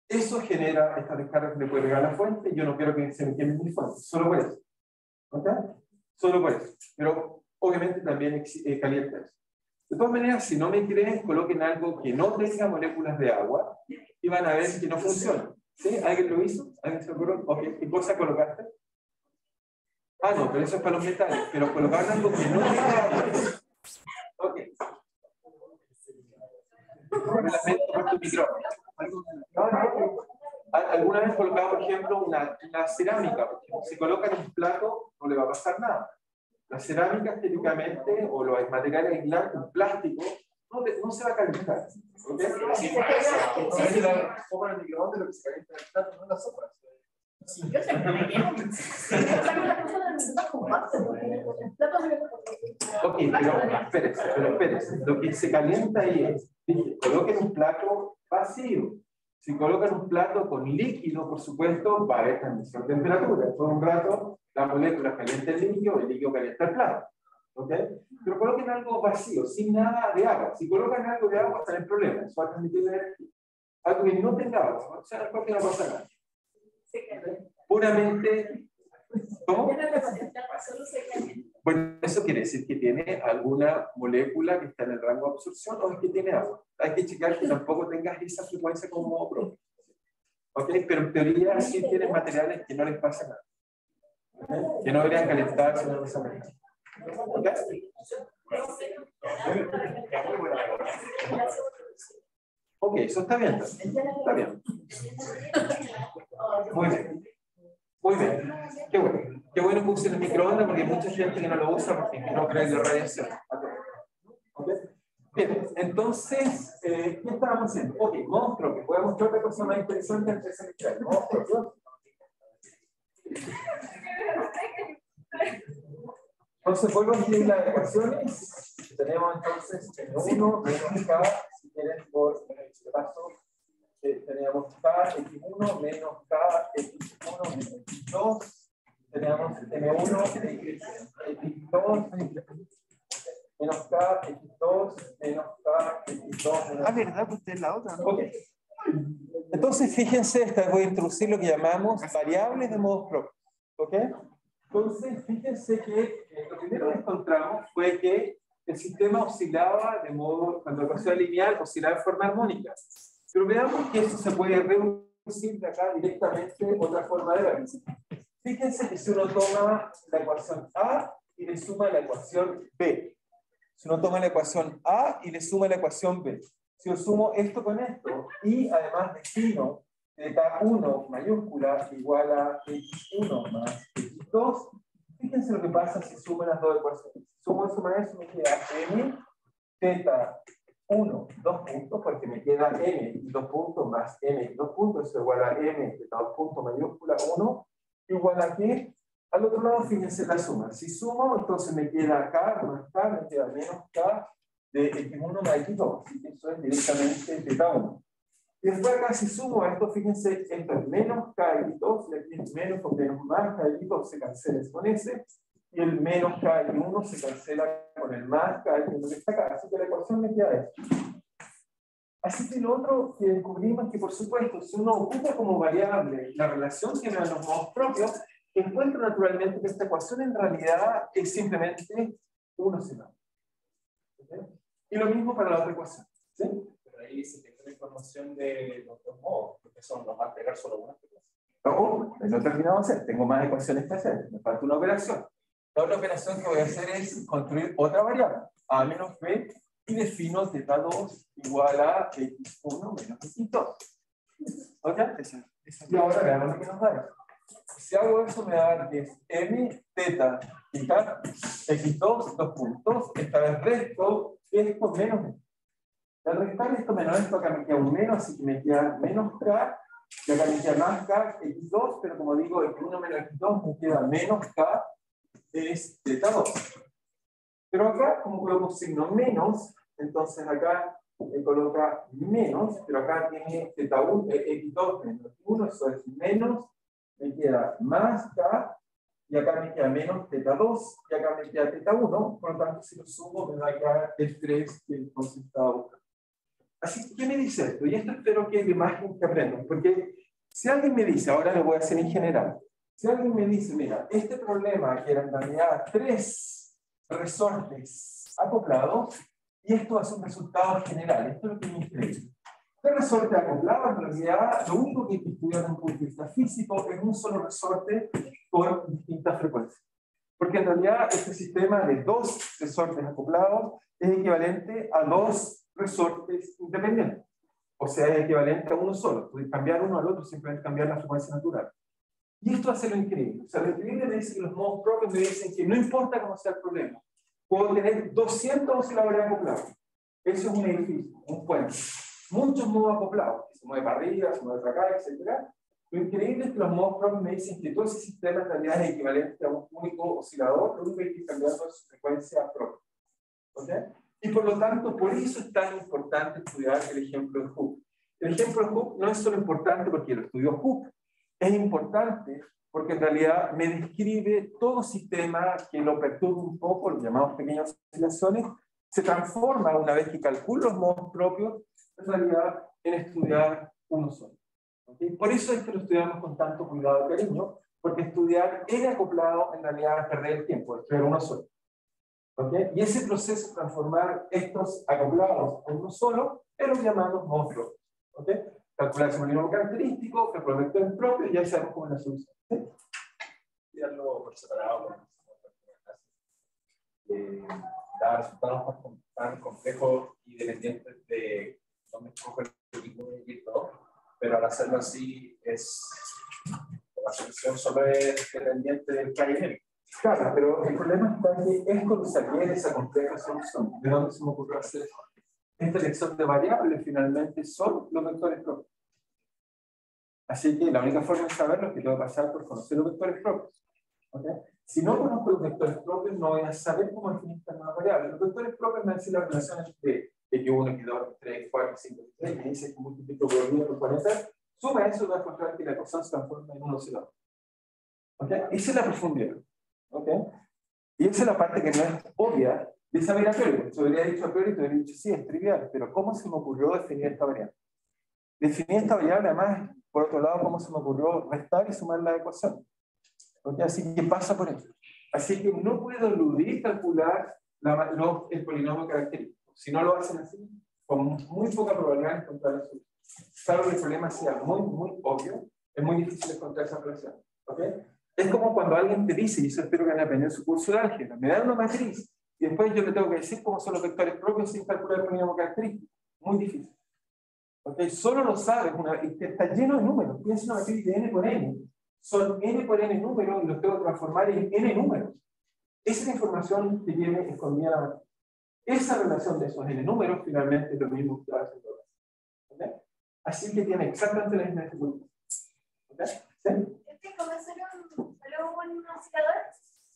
Eso genera esta descarga que le puede pegar a la fuente, y yo no quiero que se me queme mi fuente, solo por eso. ¿Ok? Solo por eso. Pero obviamente también calienta eso. De todas maneras, si no me creen, coloquen algo que no tenga moléculas de agua y van a ver que no funciona. ¿Sí? ¿Alguien lo hizo? ¿Alguien se ocurrió? Okay. ¿Qué cosa colocaste? Ah, no, pero eso es para los metales. Pero colocaron algo que no tenga agua. Ok. Me lamento por tu micrófono. ¿Alguna vez colocado, por ejemplo, una cerámica? Si colocan un plato, no le va a pasar nada. Las cerámicas típicamente, o los materiales aislantes, un plástico, no se va a calentar. ¿Okay? Entonces, la sopa en el microondas, lo que se calienta en el plato no es la sopa. Sí, yo sé que me quiero. Ok, pero espérese. Lo que se calienta ahí es, coloquen un plato vacío. Si colocan un plato con líquido, por supuesto, va a haber transmisión de temperatura. Por un rato, la molécula calienta el líquido calienta el plato. ¿Ok? Pero coloquen algo vacío, sin nada de agua. Si colocan algo de agua, está el problema. Eso va a transmitir energía. Algo que no tenga agua, o sea, porque no pasa nada. Puramente, ¿cómo? Bueno, eso quiere decir que tiene alguna molécula que está en el rango de absorción o es que tiene agua. Hay que checar que tampoco tengas esa frecuencia como propio. ¿Ok? Pero en teoría sí tienen materiales que no les pasa nada. ¿Okay? Que no deberían calentarse, no les pasa nada. ¿Ok? Ok, eso está bien. Está bien. Muy bien. Muy bien. Qué bueno. Qué bueno que usen el microondas porque hay mucha gente que no lo usa porque no cree en la radiación. ¿Okay? Bien, entonces, ¿qué estábamos haciendo? Ok, monstruo, que voy a mostrar otra cosa más interesante antes de semestral. Monstruo. Entonces, vuelvo a escribir las ecuaciones. Tenemos entonces N1 menos K, si quieren, por este paso. Teníamos K, X1 menos K, X1 menos X2. Tenemos M1, X2, menos K, X2, menos K, X2, menos K. ¿Verdad que usted es la otra? ¿No? Ok. Entonces, fíjense, esta vez voy a introducir lo que llamamos variables de modos propios. ¿Ok? Entonces, fíjense que lo primero que encontramos fue que el sistema oscilaba de modo, cuando la ecuación lineal oscilaba en forma armónica. Pero veamos que eso se puede reducir de acá directamente otra forma de verlo. Fíjense que si uno toma la ecuación A y le suma la ecuación B. Si uno toma la ecuación A y le suma la ecuación B. Si yo sumo esto con esto y además defino θ1 mayúscula igual a x1 más x2, fíjense lo que pasa si sumo las dos ecuaciones. Si sumo eso más eso me queda m θ1 dos puntos porque me queda m y dos puntos más m y dos puntos, eso igual a m θ2 punto mayúscula 1 igual a qué. Al otro lado, fíjense la suma. Si sumo, entonces me queda K más K, me queda menos K de X1 más X2. Así que eso es directamente θ1. Y después acá, si sumo esto, fíjense, esto es menos K X2, y aquí es menos o menos más K X2 se cancela con ese, y el menos K X1 se cancela con el más K X1 que está acá. Así que la ecuación me queda esto. Así que lo otro que descubrimos es que, por supuesto, si uno ocupa como variable la relación que me dan los modos propios, encuentro naturalmente que esta ecuación en realidad es simplemente 1 sino. ¿Okay? Y lo mismo para la otra ecuación. ¿Sí? Pero ahí se te la información de los dos modos, porque son los va a pegar solo una. No he terminado de hacer, tengo más ecuaciones que hacer, me falta una operación. La otra operación que voy a hacer es construir otra variable, A menos B, y defino θ2 igual a x1 menos x2. ¿Ok? Y ahora veamos lo que nos da eso. Si hago eso me va a dar que es m, θ, fija, x2, dos puntos, esta vez resto, esto menos esto. Al restar esto menos esto, acá me queda un menos, así que me queda menos k, y acá me queda más k, x2, pero como digo, x1 menos x2 me queda menos k, es θ2. Pero acá, como coloco signo menos, entonces acá me coloca menos, pero acá tiene θ1, x2 menos 1, eso es menos, me queda más k, y acá me queda menos θ2, y acá me queda θ1, por lo tanto, si lo sumo, me va a quedar el 3 que entonces estaba buscando. Así que, ¿qué me dice esto? Y esto espero que es la imagen que aprendan, porque si alguien me dice, ahora lo voy a hacer en general, si alguien me dice, mira, este problema que era en realidad 3 resortes acoplados, y esto es un resultado general, esto es lo que me interesa. El resorte acoplado, en realidad, lo único que hay que estudiar desde un punto de vista físico es un solo resorte con distintas frecuencias. Porque en realidad este sistema de dos resortes acoplados es equivalente a dos resortes independientes. O sea, es equivalente a uno solo. Puedes cambiar uno al otro, simplemente cambiar la frecuencia natural. Y esto hace lo increíble. O sea, lo increíble me dice que los modos propios me dicen que no importa cómo sea el problema, puedo tener 200 osciladores acoplados. Eso es un edificio, un puente. Muchos modos acoplados, que se mueve para arriba, se mueve para acá, etc. Lo increíble es que los modos propios me dicen que todo ese sistema en realidad es equivalente a un único oscilador, lo único que hay que ir cambiando es su frecuencia propia. ¿Okay? Y por lo tanto, por eso es tan importante estudiar el ejemplo de Hooke. El ejemplo de Hooke no es solo importante porque lo estudió Hooke, es importante porque en realidad me describe todo sistema que lo perturba un poco, lo llamamos pequeñas oscilaciones, se transforma una vez que calculo los modos propios, en realidad en estudiar uno solo. ¿Okay? Por eso es que lo estudiamos con tanto cuidado y cariño, porque estudiar N acoplado en realidad es perder el tiempo, estudiar uno solo. ¿Okay? Y ese proceso de transformar estos acoplados en uno solo es lo que llamamos modos propios. ¿Okay? Calcular su polinomio característico, calcular vectores propios, y ya sabemos cómo es la solución. ¿Sí? Estudiarlo por separado, da resultados tan complejos y dependientes de dónde escoge el equipo y todo, pero al hacerlo así, la solución solo es dependiente del KN. Claro, pero el problema está que esto saqué esa compleja solución. ¿De dónde se me ocurrió hacer eso? Esta elección de variables finalmente son los vectores propios. Así que la única forma de saberlo es que tengo que pasar por conocer los vectores propios. ¿Okay? Si no conozco los vectores propios, no voy a saber cómo definir esta nueva variable. Los vectores propios me dicen las relaciones de x1, x2, x3, x4, x5, x6, me dice que multiplico por 1 por 40. Suma eso y voy a encontrar que la ecuación se transforma en un oscilador. ¿Okay? Esa es la profundidad. ¿Okay? Y esa es la parte que no es obvia de saber a priori. Te hubiera dicho a priori, te hubiera dicho, sí, es trivial, pero ¿cómo se me ocurrió definir esta variable? Definir esta variable, además, por otro lado, ¿cómo se me ocurrió restar y sumar la ecuación? ¿Okay? Así que pasa por eso. Así que no puedo eludir calcular el polinomio característico. Si no lo hacen así, con muy poca probabilidad de encontrar la solución. Salvo que el problema sea muy, muy obvio, es muy difícil encontrar esa relación. ¿Okay? Es como cuando alguien te dice, y eso espero que hayan aprendido en su curso de álgebra, me dan una matriz, y después yo le tengo que decir cómo son los vectores propios sin calcular el polinomio característico. Muy difícil. ¿Okay? Solo lo sabes, está lleno de números. Piensa en una matriz de n por n. Son n por n números y los tengo que transformar en n números. Esa es la información que tiene escondida la matriz. Esa relación de esos n números finalmente es lo mismo que hace todo. ¿Okay? Así que tiene exactamente la misma dificultad. ¿Okay? ¿Sí? Como es solo un oscilador,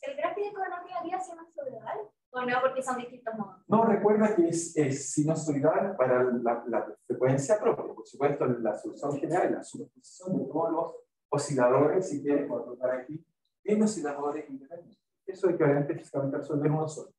¿el gráfico no quedaría sinusoidal? ¿O no? Porque son distintos modos. No, recuerda que es sinusoidal para la frecuencia propia. Por supuesto, la solución general es la superposición de todos los osciladores, si quieres colocar aquí, en osciladores independientes. Eso es equivalente físicamente a resolver uno solo.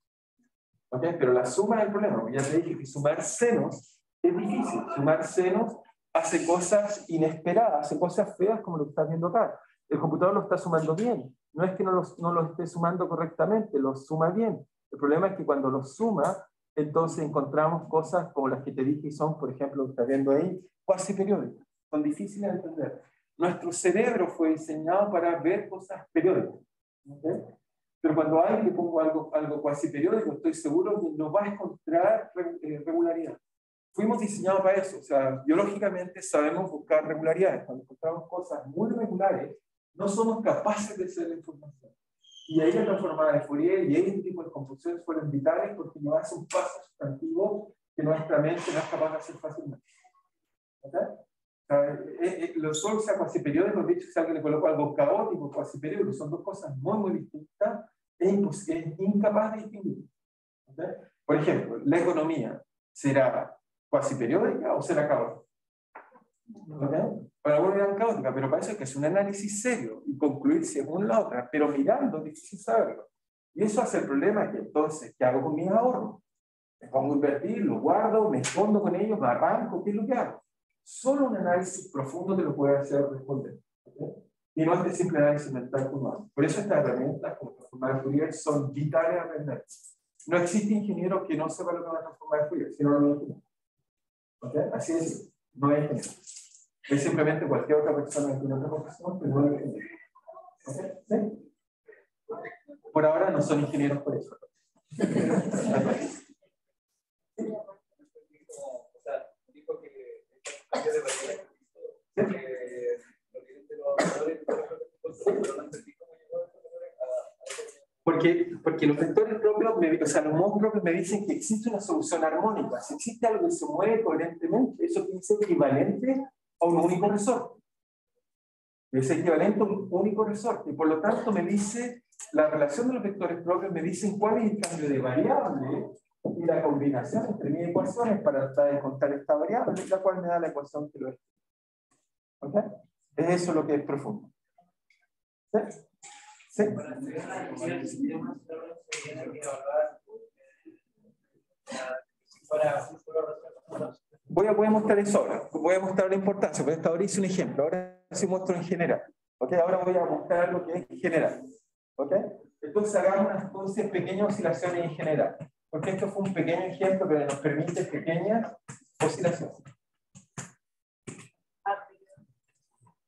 ¿Okay? Pero la suma es el problema. Ya te dije que sumar senos es difícil. Sumar senos hace cosas inesperadas, hace cosas feas como lo que estás viendo acá. El computador lo está sumando bien. No es que no lo esté sumando correctamente, lo suma bien. El problema es que cuando lo suma, entonces encontramos cosas como las que te dije y son, por ejemplo, lo que estás viendo ahí, cuasi periódicas. Son difíciles de entender. Nuestro cerebro fue diseñado para ver cosas periódicas. ¿Okay? Pero cuando a alguien le pongo algo cuasi periódico, estoy seguro que no va a encontrar regularidad. Fuimos diseñados para eso. O sea, biológicamente sabemos buscar regularidades. Cuando encontramos cosas muy regulares, no somos capaces de hacer la información. Y ahí la transformada de Fourier y ahí este tipo de composiciones fueron vitales porque nos hace un paso sustantivo que nuestra mente no es capaz de hacer fácilmente. ¿Okay? O sea, los solos cuasi periódicos, de hecho, si alguien le coloca algo caótico, cuasi periódico, son dos cosas muy, muy distintas, es incapaz de distinguir. ¿Okay? Por ejemplo, la economía será cuasi periódica o será caótica. ¿Okay? Para algunos dirán caótica, pero para eso hay que hacer un análisis serio y concluir si es una o la otra, pero mirando es difícil saberlo. Y eso hace el problema que entonces, ¿qué hago con mis ahorros? Me pongo a invertir, los guardo, me escondo con ellos, me arranco, ¿qué es lo que hago? Solo un análisis profundo te lo puede hacer responder. ¿Okay? Y no es de simple análisis mental como hace. Por eso estas herramientas como transformar de Fourier son vitales a aprender. No existe ingeniero que no sepa lo que va a transformar de Fourier, si no lo entiende. ¿Okay? Así es. No es ingeniero. Es simplemente cualquier otra persona que tiene otra profesión, pero no es ingeniero. ¿Okay? ¿Sí? Por ahora no son ingenieros por eso. Dijo que cambio de variedad. Porque los vectores propios, o sea, los modos propios me dicen que existe una solución armónica. Si existe algo que se mueve coherentemente, eso tiene que ser equivalente a un único resorte. Es equivalente a un único resorte. Y por lo tanto me dice, la relación de los vectores propios me dicen cuál es el cambio de variable y la combinación entre mis ecuaciones para tratar de contar esta variable, la cual me da la ecuación que lo es. ¿Ok? Es eso lo que es profundo. ¿Sí? ¿Sí? Voy a mostrar eso ahora. Voy a mostrar la importancia, porque hasta ahora hice un ejemplo. Ahora sí muestro en general. ¿Okay? Ahora voy a mostrar lo que es en general. ¿Okay? Entonces hagamos unas pequeñas oscilaciones en general. Porque esto fue un pequeño ejemplo que nos permite pequeñas oscilaciones.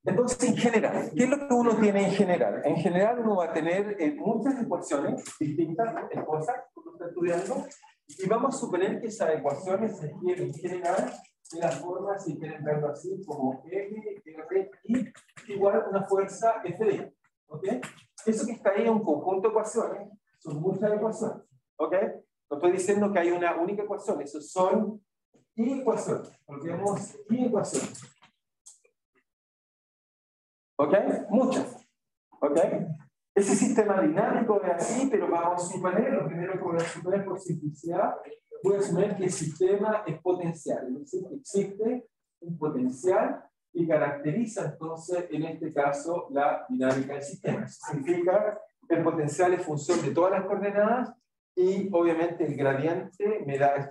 Entonces, en general, ¿qué es lo que uno tiene en general? En general uno va a tener muchas ecuaciones distintas, cosas que uno está estudiando, y vamos a suponer que esas ecuaciones se escriben en general de la forma, si quieren verlo así, como M, R, I, igual una fuerza F. ¿Ok? Eso que está ahí es un conjunto de ecuaciones, son muchas ecuaciones. ¿Ok? No estoy diciendo que hay una única ecuación, esos son I ecuaciones. Olvidemos I ecuaciones. ¿Ok? Muchas. ¿Ok? Ese sistema dinámico es así, pero vamos a suponer, lo primero que voy a suponer por simplicidad, voy a suponer que el sistema es potencial. Es decir, que existe un potencial y caracteriza entonces, en este caso, la dinámica del sistema. Eso significa que el potencial es función de todas las coordenadas y obviamente el gradiente me da, el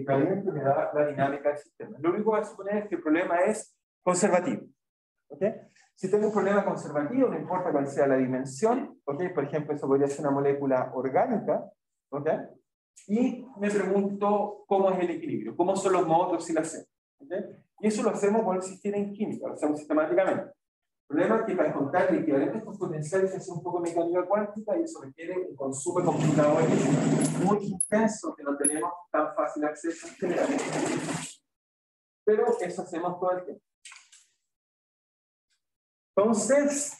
gradiente me da la dinámica del sistema. Lo único que voy a suponer es que el problema es conservativo. ¿Okay? Si tengo un problema conservativo, no importa cuál sea la dimensión, ¿okay? Por ejemplo, eso podría ser una molécula orgánica, ¿okay? Y me pregunto cómo es el equilibrio, cómo son los modos de oscilación. ¿Okay? Y eso lo hacemos con el sistema en química, lo hacemos sistemáticamente. El problema es que para encontrar el equivalente a estos potenciales es un poco mecánica cuántica y eso requiere un consumo de computadores muy intenso que no tenemos tan fácil acceso en general. Pero eso hacemos todo el tiempo. Entonces,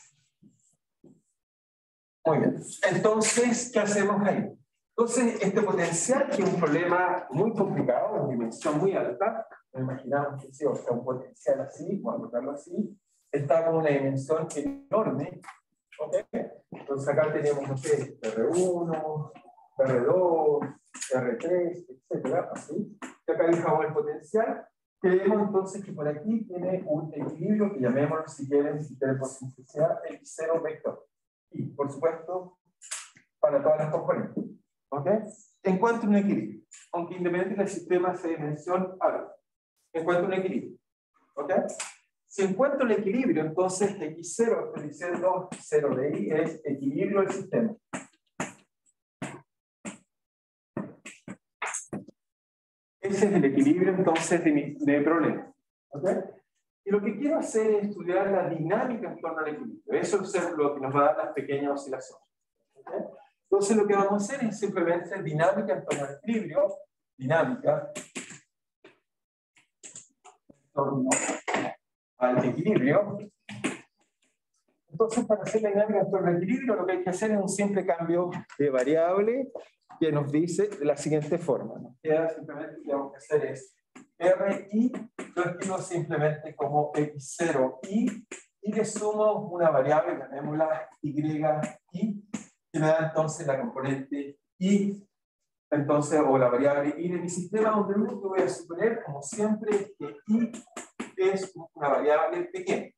muy bien. Entonces, ¿qué hacemos ahí? Entonces, este potencial, que es un problema muy complicado, en dimensión muy alta, imaginamos que si está un potencial así, vamos a anotarlo así, está con una dimensión enorme. ¿Ok? Entonces, acá tenemos, no sé, R1, R2, R3, etcétera, así. Y acá dejamos el potencial. Creemos entonces que por aquí tiene un equilibrio que llamémoslo, si quieren por simplicidad, X0 vector. Y, por supuesto, para todas las componentes. ¿Ok? Encuentro un equilibrio. Aunque independientemente del sistema sea dimensión algo. Encuentro un equilibrio. ¿Ok? Si encuentro el equilibrio, entonces X0, estoy diciendo 0 de I, es equilibrio del sistema. Ese es el equilibrio entonces de mi problema. ¿Okay? Y lo que quiero hacer es estudiar la dinámica en torno al equilibrio. Eso es lo que nos va a dar las pequeñas oscilaciones. ¿Okay? Entonces lo que vamos a hacer es simplemente dinámica en torno al equilibrio. Dinámica en torno al equilibrio. Entonces, para hacer la dinámica en torno al equilibrio, lo que hay que hacer es un simple cambio de variable que nos dice de la siguiente forma. Nos queda simplemente lo que vamos a hacer es RI, lo escribo simplemente como X0I, y le sumo una variable, llamémosla YI, que me da entonces la componente I, entonces, o la variable I de mi sistema, donde lo único que voy a suponer, como siempre, es que I es una variable pequeña.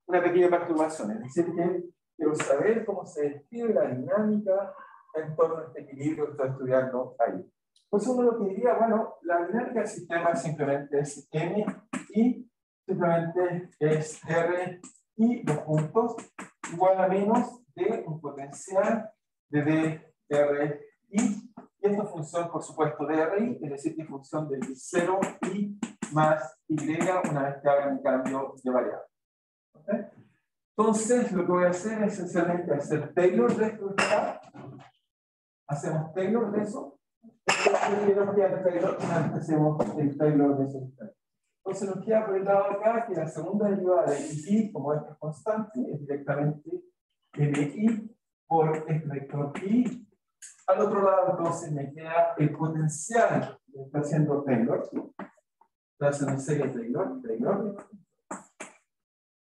Una pequeña perturbación, es decir, que quiero saber cómo se describe la dinámica en torno a este equilibrio que estoy estudiando ahí. Pues uno lo que diría, bueno, la dinámica del sistema simplemente es M y simplemente es R y los puntos igual a menos de un potencial de DRI, y esto es función, por supuesto, de RI, es decir, que es función de 0 y más y una vez que hagan el cambio de variable. ¿Okay? Entonces, lo que voy a hacer es esencialmente hacer Taylor de esto de acá. Hacemos Taylor de eso. Entonces, nos queda Taylor, hacemos el Taylor de eso. Entonces, nos queda por el lado de acá que la segunda derivada de I, como esta es constante, es directamente MI por este vector I. Al otro lado, entonces, me queda el potencial que está haciendo Taylor. Está haciendo serie Taylor.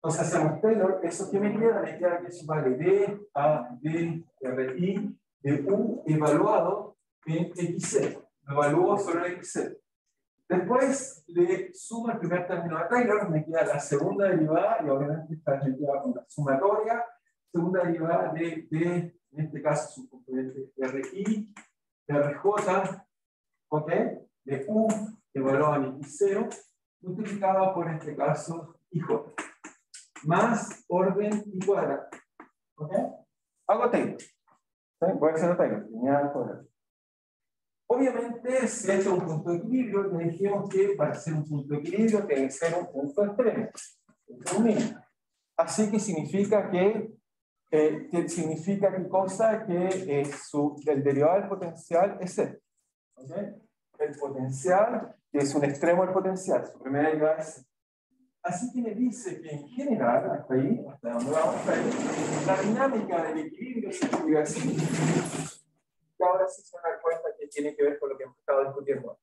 Entonces hacemos Taylor, eso que me queda que eso vale D a D RI de U evaluado en XC. Lo evalúo sobre el XC. Después le sumo el primer término a Taylor, me queda la segunda derivada, y obviamente esta me queda con la sumatoria. Segunda derivada de D, en este caso su componente RI, RJ, ¿ok? De U evaluado en X0, multiplicado por este caso IJ. Más orden y cuadrado. ¿Ok? Hago Taylor. ¿Sí? Voy a hacer Taylor. Lineal cuadrado. Obviamente, si este es un punto de equilibrio, le dijimos que para ser un punto de equilibrio tiene que ser un punto extremo. Un mínimo. Así que significa que significa qué cosa, que el derivado del potencial es este. ¿Ok? El potencial, que es un extremo del potencial, su primera derivada es este. Así que me dice que en general, hasta ahí, hasta donde vamos a ir, la dinámica del equilibrio se escribe así. Y ahora sí se dan cuenta que tiene que ver con lo que hemos estado discutiendo.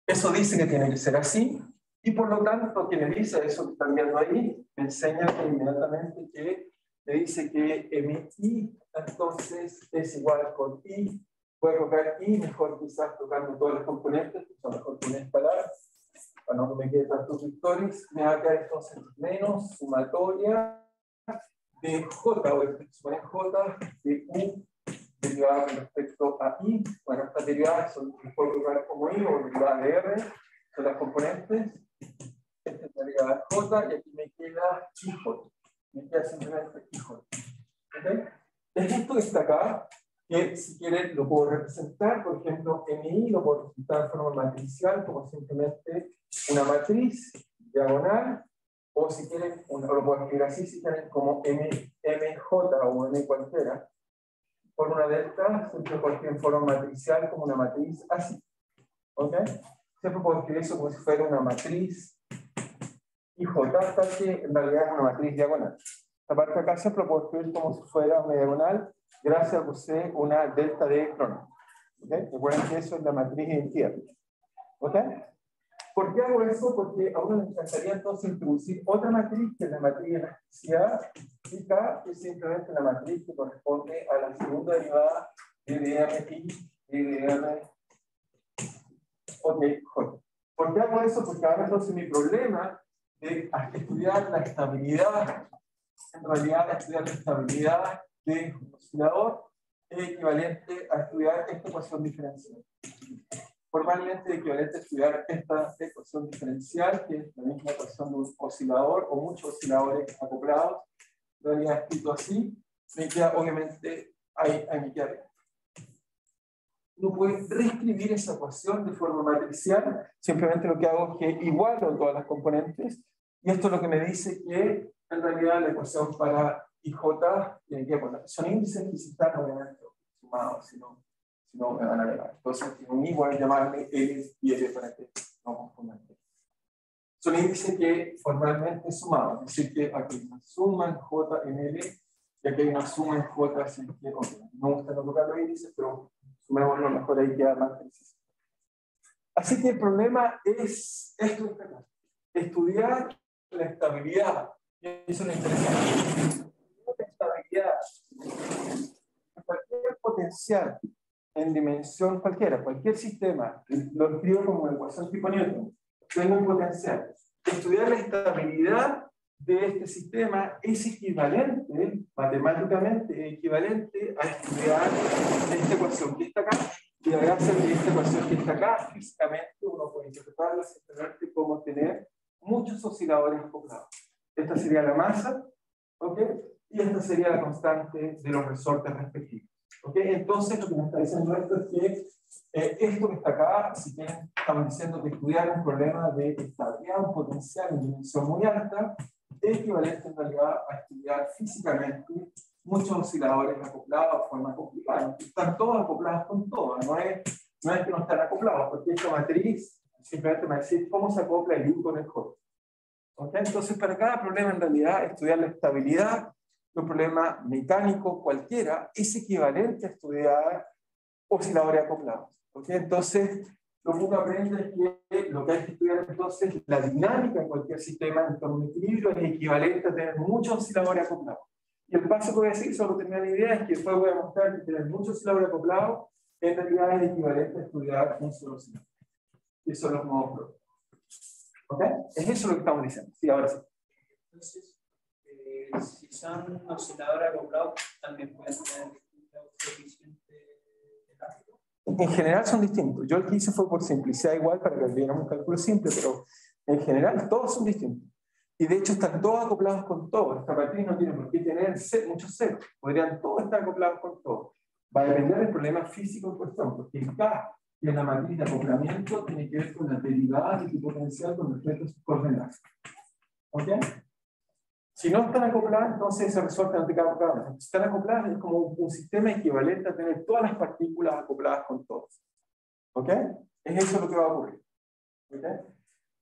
Eso dice que tiene que ser así, y por lo tanto, que me dice eso que están viendo ahí, me enseña inmediatamente que me dice que MI entonces es igual con I. Voy a colocar I, mejor quizás tocando todos los componentes, que son los componentes escalares. Para no me quede tantos vectores, me va a quedar entonces menos sumatoria de J, o expresión J de U derivada con respecto a I. Bueno, estas derivadas son, las puedo colocar como I o derivadas de R, son las componentes. Esta es la derivada de J y aquí me queda IJ. Me queda simplemente IJ. ¿Okay? Es esto que está acá, que si quieren lo puedo representar, por ejemplo, MI lo puedo representar de forma matricial, como simplemente una matriz diagonal, o si quieren, lo puedo escribir así, si quieren, como MJ o M cualquiera, por una delta, siempre puedo escribir en forma matricial como una matriz así. ¿Ok? Siempre puedo escribir eso como si fuera una matriz IJ, hasta que en realidad es una matriz diagonal. Esta parte acá siempre lo puedo escribir como si fuera una diagonal, gracias a que usé una delta de Cronov. ¿Okay? Recuerden que eso es la matriz de identidad. ¿Ok? ¿Por qué hago eso? Porque a uno le encantaría entonces introducir otra matriz, que es la matriz de elasticidad, y K es simplemente la matriz que corresponde a la segunda derivada de DRI y DR. Ok, J. ¿Por qué hago eso? Porque ahora entonces mi problema de estudiar la estabilidad, en realidad estudiar la estabilidad de un oscilador es equivalente a estudiar esta ecuación diferencial. Formalmente equivalente a estudiar esta ecuación diferencial, que es la misma ecuación de un oscilador o muchos osciladores acoplados. Lo había escrito así, me queda obviamente ahí me queda bien. Uno puede reescribir esa ecuación de forma matricial, simplemente lo que hago es que igualo todas las componentes, y esto es lo que me dice que en realidad la ecuación para IJ tiene que poner. Son índices que se están obviamente sumados, si no me van a agregar. Entonces, en I voy a llamarle L y L para que no confundan. Son índices que formalmente sumados, es decir, que aquí hay una suma en J en L y aquí hay una suma en J, así que no me gusta no tocar los índices, pero sumémoslo mejor, ahí queda más preciso. Así que el problema es esto: estudiar la estabilidad. Eso es lo interesante. La estabilidad, cualquier potencial en dimensión cualquiera, cualquier sistema, lo escribo como ecuación tipo Newton, tengo un potencial. Estudiar la estabilidad de este sistema es equivalente, matemáticamente equivalente a estudiar esta ecuación que está acá, y la gracia de esta ecuación que está acá, físicamente uno puede interpretarla simplemente como tener muchos osciladores acoplados. Esta sería la masa, ¿ok? Y esta sería la constante de los resortes respectivos, ¿ok? ¿Ok? Entonces, lo que nos está diciendo esto es que esto que está acá, si bien estamos diciendo que estudiar un problema de estabilidad, un potencial en dimensión muy alta, es equivalente en realidad a estudiar físicamente muchos osciladores acoplados de forma complicada. Están todos acoplados con todo, no es que no están acoplados, porque esta matriz simplemente me va a decir cómo se acopla el U con el J. ¿Okay? Entonces, para cada problema en realidad, estudiar la estabilidad, un problema mecánico cualquiera, es equivalente a estudiar osciladores acoplados. ¿Okay? Entonces, lo que uno aprende es que lo que hay que estudiar entonces, la dinámica en cualquier sistema en torno a un equilibrio es equivalente a tener muchos osciladores acoplados. Y el paso que voy a decir, solo tener la idea, es que después voy a mostrar que tener muchos osciladores acoplados en realidad es equivalente a estudiar un solo oscilador. Y son los modos propios. ¿Ok? Es eso lo que estamos diciendo. Sí, ahora sí. Entonces, si son osciladores acoplados, también pueden tener un coeficiente elástico. En general son distintos. Yo el que hice fue por simplicidad igual para que viéramos un cálculo simple, pero en general todos son distintos. Y de hecho están todos acoplados con todo. Esta matriz no tiene por qué tener muchos ceros. Podrían todos estar acoplados con todo. Va a depender del problema físico en cuestión, porque el K, que es la matriz de acoplamiento, tiene que ver con la derivada de tu potencial con respecto a sus coordenadas. ¿Ok? Si no están acopladas, entonces se resuelve ante cada problema. Si están acopladas, es como un sistema equivalente a tener todas las partículas acopladas con todos. ¿Ok? Es eso lo que va a ocurrir. ¿Ok?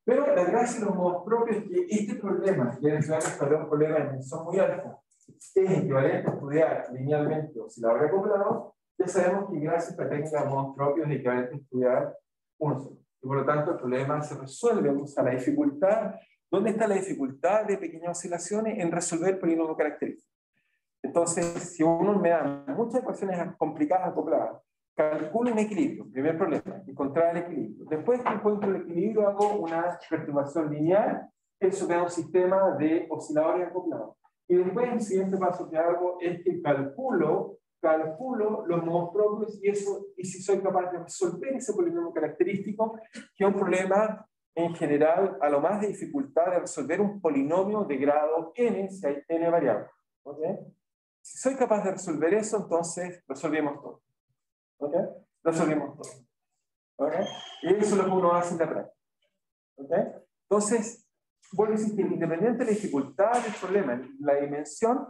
Pero la gracia de los modos propios es que este problema, que es un problema de dimensión muy alta, es equivalente a estudiar linealmente osciladores acoplados. Ya sabemos que gracias a esta técnica de modos propios es equivalente a estudiar uno solo. Y por lo tanto el problema se resuelve. O sea, la dificultad, ¿dónde está la dificultad de pequeñas oscilaciones? En resolver el polinomio característico. Entonces, si uno me da muchas ecuaciones complicadas acopladas, calculo un equilibrio, primer problema, encontrar el equilibrio. Después que encuentro el equilibrio, hago una perturbación lineal, eso me da un sistema de osciladores acoplados. Y después el siguiente paso que hago es que calculo los modos propios y si soy capaz de resolver ese polinomio característico, que es un problema en general a lo más de dificultad de resolver un polinomio de grado n, si hay n variables. ¿Okay? Si soy capaz de resolver eso, entonces resolvemos todo. ¿Ok? Resolvemos todo. ¿Ok? Y eso es lo que uno hace en la práctica. ¿Ok? Entonces, vuelvo a insistir, independiente de la dificultad del problema, la dimensión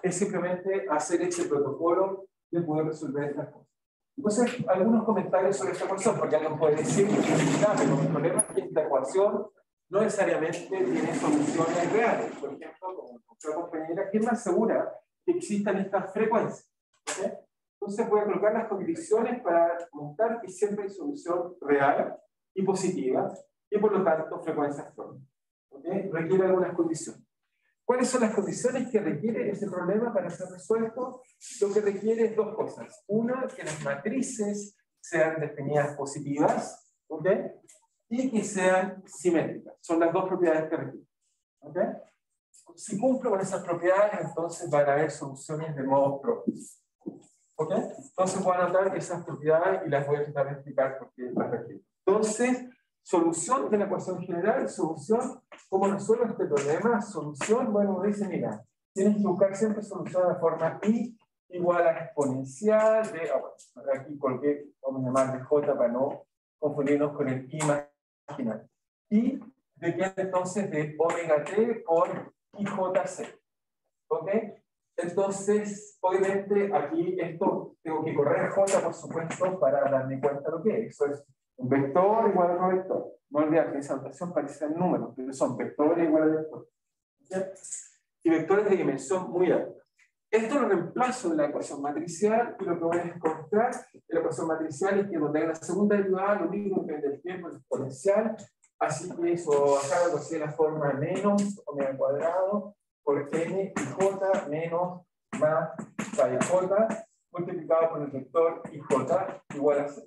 es simplemente hacer ese protocolo de poder resolver estas cosas. Entonces, algunos comentarios sobre esta ecuación, porque alguien puede decir que el problema es que esta ecuación no necesariamente tiene soluciones reales. Por ejemplo, como nuestra compañera, ¿qué es más segura que existan estas frecuencias? ¿Okay? Entonces voy a colocar las condiciones para mostrar que siempre hay solución real y positiva, y por lo tanto frecuencias propias. ¿Okay? Requiere algunas condiciones. ¿Cuáles son las condiciones que requiere ese problema para ser resuelto? Lo que requiere es dos cosas. Una, que las matrices sean definidas positivas, ¿okay? Y que sean simétricas. Son las dos propiedades que requiere. ¿Okay? Si cumplo con esas propiedades, entonces van a haber soluciones de modos propios. ¿Ok? Entonces voy a anotar esas propiedades y las voy a tratar de explicar por qué las requiero. Entonces, solución de la ecuación general, solución, ¿cómo resuelvo este problema? Solución, bueno, me dice, mira, tienes que buscar siempre solución de forma i igual a exponencial de, bueno, aquí coloqué, vamos a llamar de j para no confundirnos con el i marginal. Y de que entonces de omega t por ijc. ¿Ok? Entonces, obviamente, aquí esto tengo que correr j, por supuesto, para darme cuenta de lo que es. Eso es un vector igual a otro vector. No olvidar que esa notación parece en números, pero son vectores igual a vectores. ¿Sí? Y vectores de dimensión muy alta. Esto lo reemplazo en la ecuación matricial y lo que voy a encontrar en la ecuación matricial es que donde hay la segunda derivada, lo mismo que del tiempo es exponencial. Así que eso acá lo consigue la forma menos omega cuadrado por n y j menos más phi j multiplicado por el vector ij igual a 0.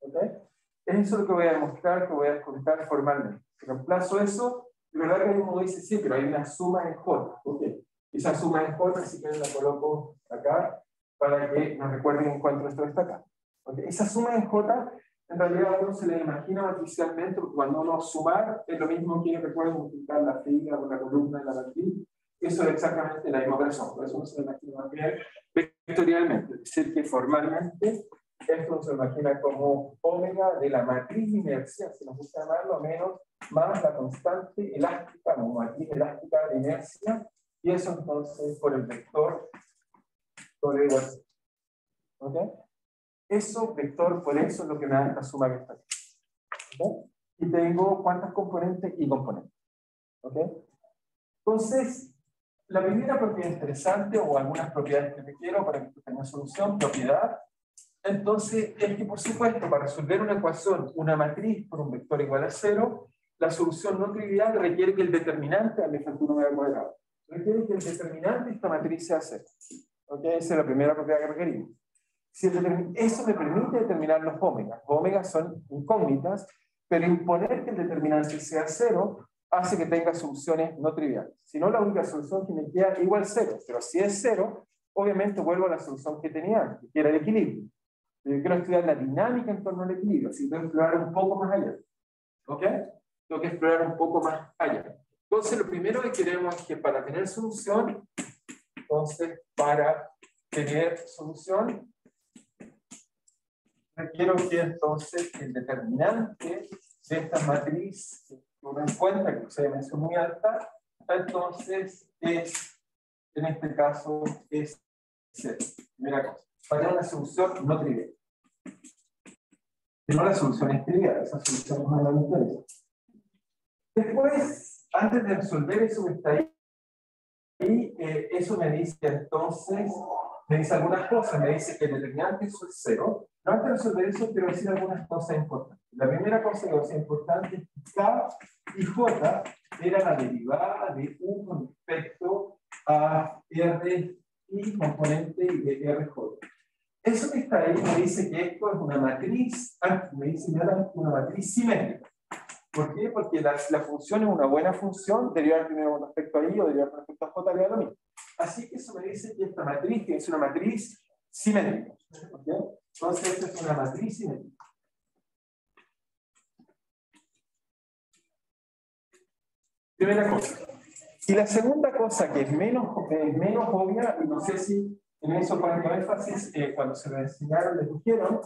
¿Okay? Eso es lo que voy a demostrar, que voy a descontar formalmente. Reemplazo eso, y verdad que uno dice, sí, pero hay una suma en j. ¿Okay? Esa suma en j, si quieren la coloco acá, para que nos recuerden en cuánto esto está acá. ¿Okay? Esa suma en j, en realidad uno se la imagina matricialmente, porque cuando uno sumar, es lo mismo que recuerden multiplicar la fila con la columna y la matriz. eso es exactamente la misma operación, por eso uno se lo imagina más bien vectorialmente, es decir, que formalmente esto no se imagina como omega de la matriz de inercia, si nos gusta llamarlo, menos más la constante elástica, o matriz elástica de inercia, y eso entonces por el vector W igual a 0. ¿Ok? Eso, vector, por eso es lo que me da esta suma que está aquí. ¿Ok? Y tengo cuántas componentes y componentes. ¿Ok? Entonces, la primera propiedad interesante, o algunas propiedades que requiero para que tenga solución, propiedad, entonces, es que por supuesto, para resolver una ecuación, una matriz por un vector igual a 0, la solución no trivial requiere que el determinante, me faltó un número cuadrado, requiere que el determinante de esta matriz sea 0. ¿Ok? Esa es la primera propiedad que requerimos. Si eso me permite determinar los ómegas. Los ómegas son incógnitas, pero imponer que el determinante sea 0 hace que tenga soluciones no triviales. Si no, la única solución que me queda igual 0, pero si es 0, obviamente vuelvo a la solución que tenía antes, que era el equilibrio. Yo quiero estudiar la dinámica en torno al equilibrio, así que tengo que explorar un poco más allá. ¿Ok? Tengo que explorar un poco más allá. Entonces, lo primero que queremos es que para tener solución, requiero que entonces el determinante de esta matriz, que uno encuentra que posee dimensión muy alta, entonces es, en este caso, es 0. Primera cosa. Para tener una solución no trivial. No la solución es trivial, esa solución es más interesa. Después, antes de resolver eso que está ahí, eso me dice entonces, me dice algunas cosas, me dice que el determinante es 0. No, antes de resolver eso, quiero decir algunas cosas importantes. La primera cosa que es importante es que K y J era la derivada de U con respecto a R y componente de RJ. Eso que está ahí me dice que esto es una matriz, me dice que es una matriz simétrica. ¿Por qué? Porque la función es una buena función, derivar primero con respecto a I o derivar con respecto a J le da lo mismo. Así que eso me dice que esta matriz que es una matriz simétrica. ¿Okay? Entonces, esta es una matriz simétrica. Primera cosa. Y la segunda cosa que es menos obvia, y no sé si en eso poniendo énfasis, cuando se lo enseñaron, les dijeron,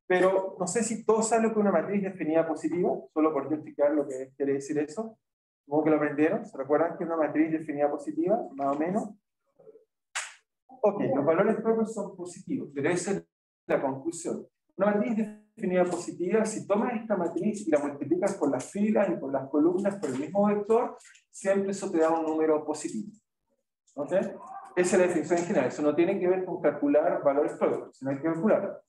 pero no sé si todos saben lo que es una matriz definida positiva, solo por explicar lo que quiere decir eso. ¿Cómo que lo aprendieron? ¿Se recuerdan que una matriz definida positiva, más o menos? Ok, los valores propios son positivos, pero esa es la conclusión. Una matriz definida positiva, si tomas esta matriz y la multiplicas por las filas y por las columnas por el mismo vector, siempre eso te da un número positivo. ¿Ok? Esa es la definición en general. Eso no tiene que ver con calcular valores propios, sino hay que calcular.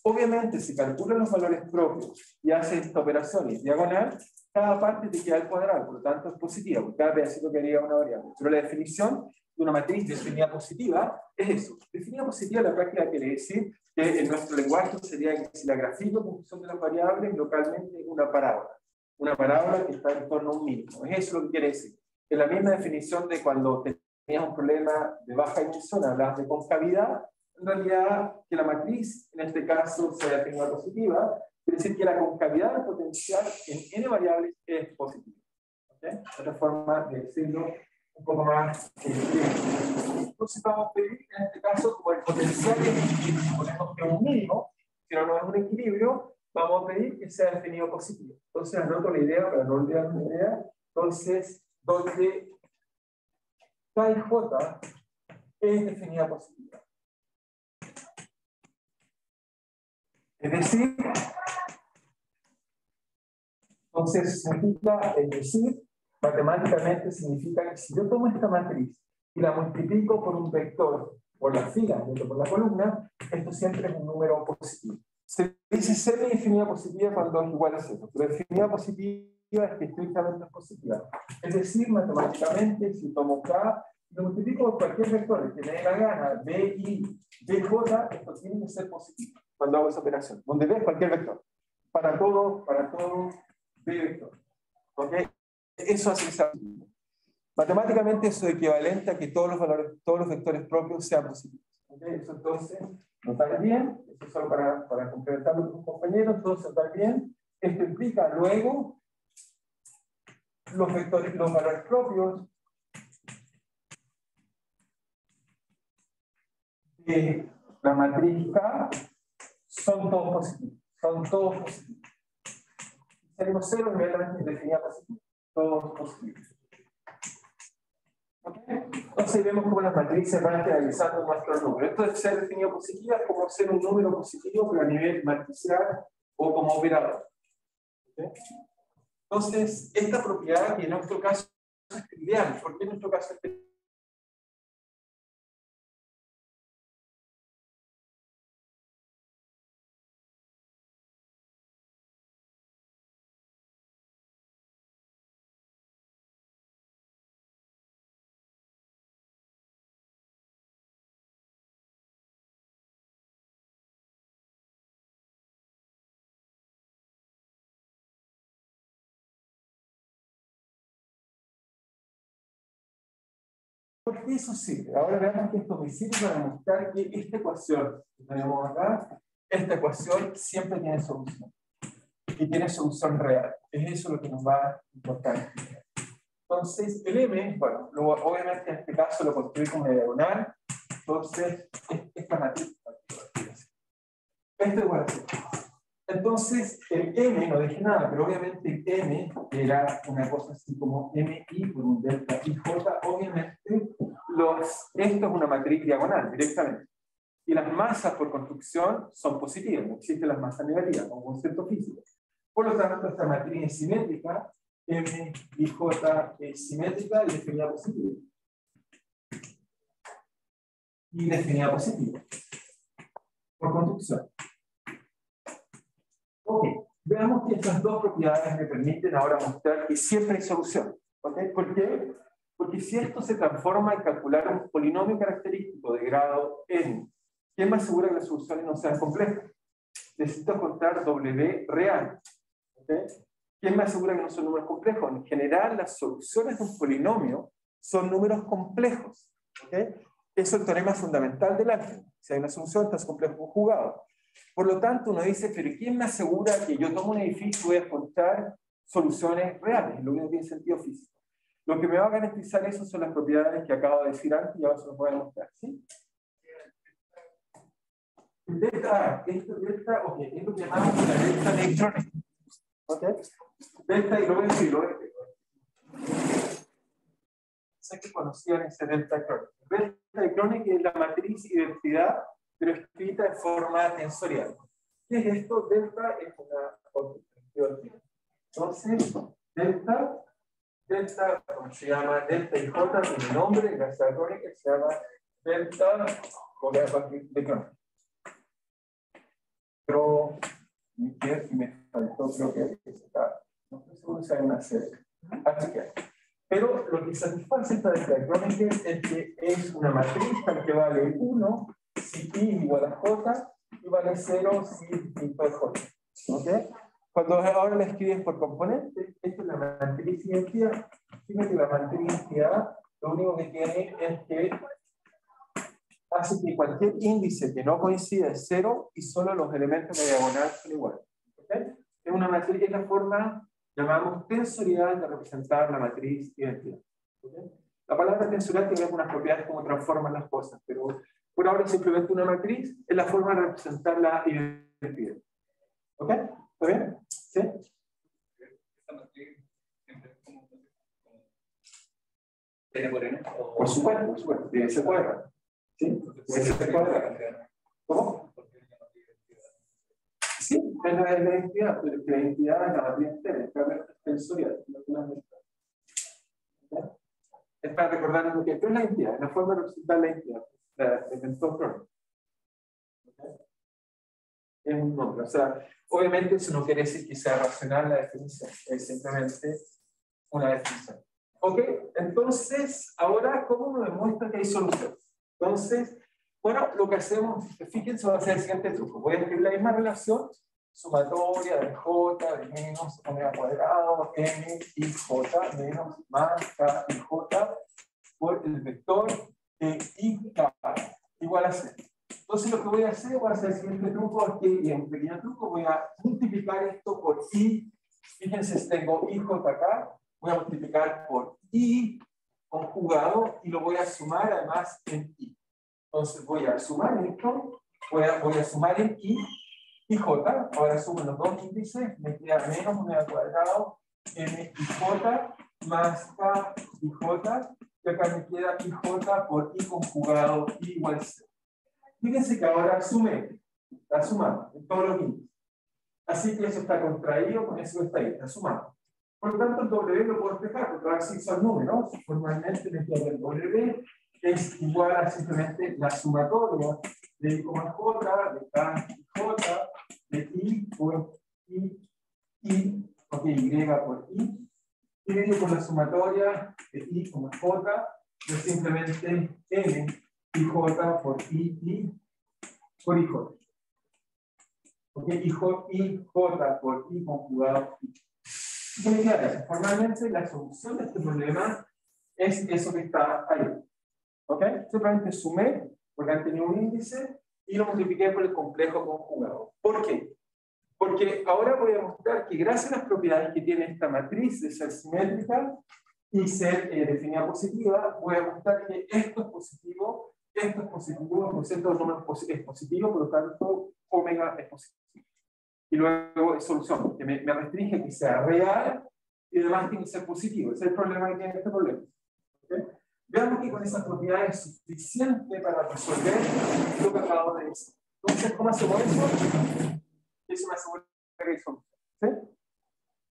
Obviamente, si calculas los valores propios y haces esta operación y es diagonal, cada parte te queda al cuadrado, por lo tanto es positiva, porque cada pedacito quedaría una variable. Pero la definición de una matriz definida positiva es eso. Definida positiva, la práctica quiere decir que en nuestro lenguaje sería que si la grafico en función de las variables, localmente es una parábola. Una parábola que está en torno a un mínimo. Es eso lo que quiere decir. Es la misma definición de cuando tenías un problema de baja dimensión, hablas de concavidad. En realidad, que la matriz, en este caso, sea definida positiva, quiere decir que la concavidad del potencial en n variables es positiva. ¿Okay? Otra forma de decirlo un poco más. Entonces, vamos a pedir, en este caso, como el potencial es equilibrio, suponemos que es un mínimo, si no es un equilibrio, vamos a pedir que sea definido positivo. Entonces, anoto la idea para no olvidar la idea. Entonces, donde K y J es definida positiva. Es decir, entonces significa, es decir, matemáticamente significa que si yo tomo esta matriz y la multiplico por un vector, por la fila, por la columna, esto siempre es un número positivo. Se dice semi-definida positiva cuando es igual a 0, pero definida positiva es que estrictamente es positiva. Es decir, matemáticamente, si tomo K, lo multiplico por cualquier vector que me dé la gana, B, I, B, J, esto tiene que ser positivo cuando hago esa operación. Donde B es cualquier vector. Para todo, B vector. ¿Ok? Eso hace que sea positivo. Matemáticamente eso es equivalente a que todos los vectores propios sean positivos. ¿Ok? Eso entonces, notar bien, esto es solo para complementarlo con un compañero, entonces notar bien, esto implica luego los valores propios la matriz K son todos positivos. Son todos positivos. Si tenemos 0, inmediatamente definida positivo. Todos positivos. ¿Okay? Entonces vemos cómo las matrices van generalizando nuestro número. Esto de ser definido positiva es como ser un número positivo, pero a nivel matricial o como operador. ¿Okay? Entonces, esta propiedad que en nuestro caso es trivial. ¿Por qué en nuestro caso es trivial? ¿Por qué eso sirve? Ahora veamos que esto me sirve para demostrar que esta ecuación que tenemos acá, esta ecuación siempre tiene solución. Y tiene solución real. Es eso lo que nos va a importar. Entonces, el M, bueno, obviamente en este caso lo construí como una diagonal. Entonces, esta matriz. Esto es igual a 0. Entonces, el M, no dije nada, pero obviamente el M era una cosa así como MI por un delta IJ. Obviamente, esto es una matriz diagonal directamente. Y las masas por construcción son positivas, no existen las masas negativas, como concepto físico. Por lo tanto, esta matriz es simétrica, M y J es simétrica y definida positiva. Y definida positiva. Por construcción. Ok, veamos que estas dos propiedades me permiten ahora mostrar que siempre hay solución. ¿Okay? ¿Por qué? Porque si esto se transforma en calcular un polinomio característico de grado n, ¿quién me asegura que las soluciones no sean complejas? Necesito contar W real. ¿Okay? ¿Quién me asegura que no son números complejos? En general, las soluciones de un polinomio son números complejos. ¿Okay? Eso es el teorema fundamental del álgebra. Si hay una solución, está complejo conjugado. Por lo tanto, uno dice, pero ¿quién me asegura que yo tomo un edificio y voy a encontrar soluciones reales? Lo único que tiene sentido físico. Lo que me va a garantizar eso son las propiedades que acabo de decir antes y ahora se los voy a demostrar. ¿Sí? Delta, esto delta, ok, es lo que llamamos la delta electrónica. ¿Ok? Delta, y lo voy a decir, sé que conocían ese delta electrónica. Delta electrónica es la matriz identidad, pero escrita de forma tensorial. ¿Qué es esto? Delta es una identidad. Entonces, delta, como se llama, delta y J tiene nombre, la electrónica se llama delta electrónica. Pero me faltó, creo que es acá. No estoy seguro si hay una serie. Así que, pero lo que satisface esta delta electrónica es que es una matriz que vale 1 si I igual a J y vale 0 si I distinto de J. ¿Okay? Cuando ahora la escribes por componente, esta es la matriz identidad. Fíjate, la matriz identidad lo único que tiene es que hace que cualquier índice que no coincida es 0 y solo los elementos de diagonal son iguales. ¿Okay? Es una matriz, es la forma, llamamos tensorial de representar la matriz identidad. ¿Okay? La palabra tensorial tiene algunas propiedades como transforman las cosas, pero por ahora simplemente una matriz es la forma de representar la identidad. ¿Ok? ¿Está bien? ¿Sí? Esta matriz siempre es como ¿N por N? Por supuesto, tiene ese cuadrado. ¿Sí? Ese cuadrado. ¿Cómo? Sí, es la identidad, pero la identidad es la matriz entera, es tensorial. Es para recordarnos lo que es la identidad, es la forma de representar la identidad, el entorno. Es un nombre, o sea, obviamente eso no quiere decir que sea racional la definición, es simplemente una definición. Ok, entonces, ahora, ¿cómo me demuestra que hay solución? Entonces, bueno, lo que hacemos, fíjense, va a ser el siguiente truco. Voy a escribir la misma relación, sumatoria de J de menos omega cuadrado, M y J menos más K y J por el vector I K igual a 0. Entonces lo que voy a hacer el siguiente truco, y en un pequeño truco voy a multiplicar esto por I. Fíjense, si tengo IJ acá, voy a multiplicar por I conjugado y lo voy a sumar además en I. Entonces voy a sumar esto, voy a sumar en I y J, ahora sumo los dos índices, me queda menos 1 al cuadrado, M y J, más K y J, y acá me queda IJ por I conjugado I igual a 0. Fíjense que ahora sumé, está sumando en todos los índices. Así que eso está contraído con eso que está ahí, está sumando. Por lo tanto, el W lo puedo despejar, porque ahora sí son números. Formalmente me queda el W es igual a simplemente la sumatoria de I, J, de K y J, de I por I, ok, Y por I, dividido por la sumatoria de I, J, de simplemente M y J por I por IJ. Ok, IJ por I conjugado I. ¿Qué me queda eso? Formalmente la solución de este problema es eso que está ahí. ¿Ok? Simplemente sumé, porque han tenido un índice, y lo multipliqué por el complejo conjugado. ¿Por qué? Porque ahora voy a mostrar que gracias a las propiedades que tiene esta matriz de ser simétrica y ser definida positiva, voy a mostrar que esto es positivo, ¿no es cierto? El número es positivo, por lo tanto, omega es positivo. Y luego es solución, que me restringe que sea real y además tiene que ser positivo. Ese es el problema que tiene este problema. ¿Okay? Veamos que con esas propiedades es suficiente para resolver lo que acabo de decir. Entonces, ¿cómo hacemos eso? Eso me asegura que hay solución. ¿Sí?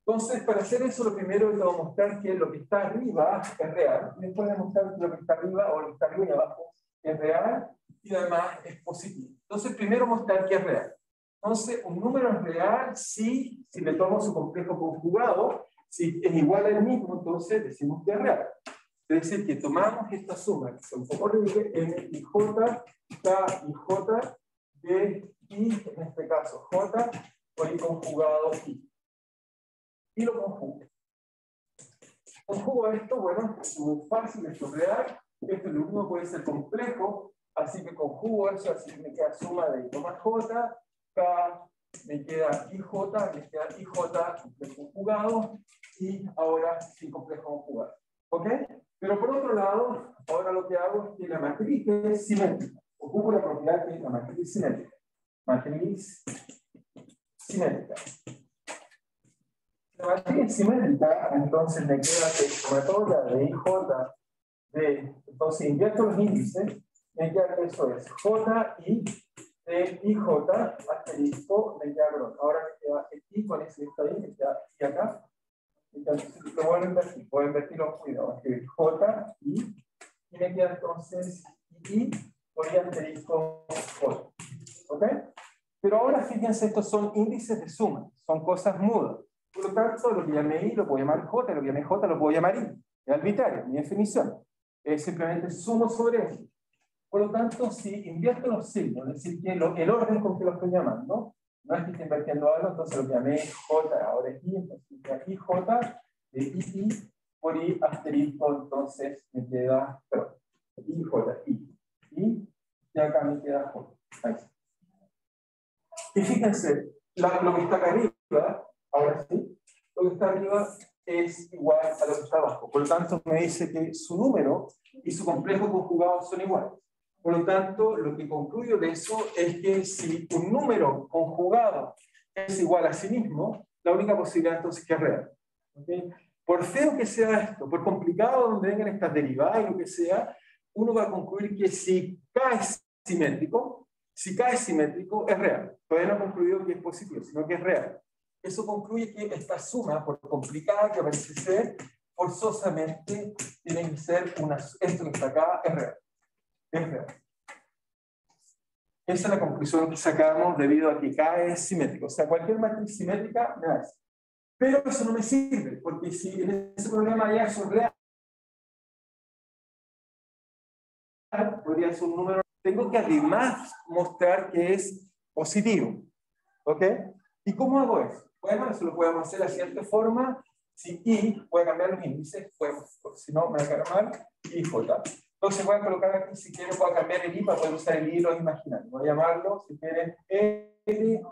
Entonces, para hacer eso, lo primero es mostrar que lo que está arriba es real. Y después demostrar que lo que está arriba o lo que está arriba y abajo es real y además es positivo. Entonces, primero mostrar que es real. Entonces, un número es real si le tomo su complejo conjugado, si es igual al mismo, entonces decimos que es real. Es decir, que tomamos esta suma, que son un poco horrible, M y J, K y J, de I, en este caso J, por I conjugado I. Y lo conjugo. Conjugo esto, bueno, es muy fácil, esto es real, esto es lo único que puede ser complejo, así que conjugo eso, así que me queda suma de I más J, K, me queda IJ, me queda IJ complejo conjugado, y ahora sin complejo conjugado. ¿Ok? Pero por otro lado, ahora lo que hago es que la matriz es simétrica. Ocupo la propiedad que es la matriz simétrica. Matriz simétrica. La matriz simétrica, entonces me queda que sumatoria de IJ, entonces invierto los índices, me queda que eso es JI de IJ asterisco, me queda, perdón, ahora me queda I con ese que está ahí, me queda I acá. Entonces lo voy a invertir los cuidados, que es J, I, y me queda entonces I por I asterisco J. ¿Ok? Pero ahora fíjense, estos son índices de suma, son cosas mudas. Por lo tanto, lo que llamé I lo puedo llamar J, lo que llamé J lo puedo llamar I. Es arbitrario, mi definición. Es simplemente sumo sobre eso. Por lo tanto, si invierto los signos, es decir, que el orden con que lo estoy llamando, no es que esté invirtiendo algo, entonces lo llamé J, ahora es I, entonces aquí J de I por I asterisco, entonces me queda, perdón, I, J, I, y acá me queda J. Ahí está. Y fíjense, lo que está acá arriba, ahora sí, lo que está arriba es igual a lo que está abajo. Por lo tanto, me dice que su número y su complejo conjugado son iguales. Por lo tanto, lo que concluyo de eso es que si un número conjugado es igual a sí mismo, la única posibilidad entonces es que es real. ¿Okay? Por feo que sea esto, por complicado donde vengan estas derivadas y lo que sea, uno va a concluir que si K es simétrico, es real. Todavía no ha concluido que es positivo, sino que es real. Eso concluye que esta suma, por complicada que parece ser, forzosamente tiene que ser esto que está acá es real. Es real. Esa es la conclusión que sacamos debido a que K es simétrico. O sea, cualquier matriz simétrica me da eso. Pero eso no me sirve, porque si en ese problema ya eso es real, podría ser un número, tengo que además mostrar que es positivo. ¿Ok? ¿Y cómo hago eso? Bueno, eso lo podemos hacer de la siguiente forma. Si I, voy a cambiar los índices, pues, si no me va a quedar mal, IJ. Entonces voy a colocar aquí, si quieren, voy a cambiar el I para poder usar el I los imaginarios. Voy a llamarlo, si quieren, LJ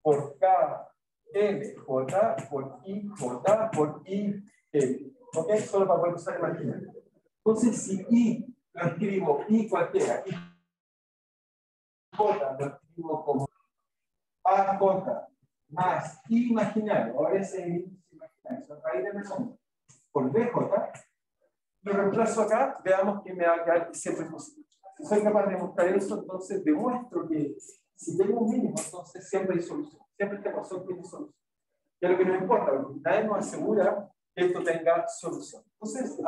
por K, LJ por IJ por I, L. ¿Ok? Solo para poder usar el imaginario. Entonces, si I lo escribo I cualquiera, I J lo escribo como AJ más I imaginario, ahora ese índice imaginario, son raíz de menos por BJ, lo reemplazo acá, veamos que me va a quedar siempre positivo. Si soy capaz de demostrar eso, entonces demuestro que si tengo un mínimo, entonces siempre hay solución. Siempre esta ecuación tiene solución. Y es lo que nos importa, porque nadie nos asegura que esto tenga solución. Entonces,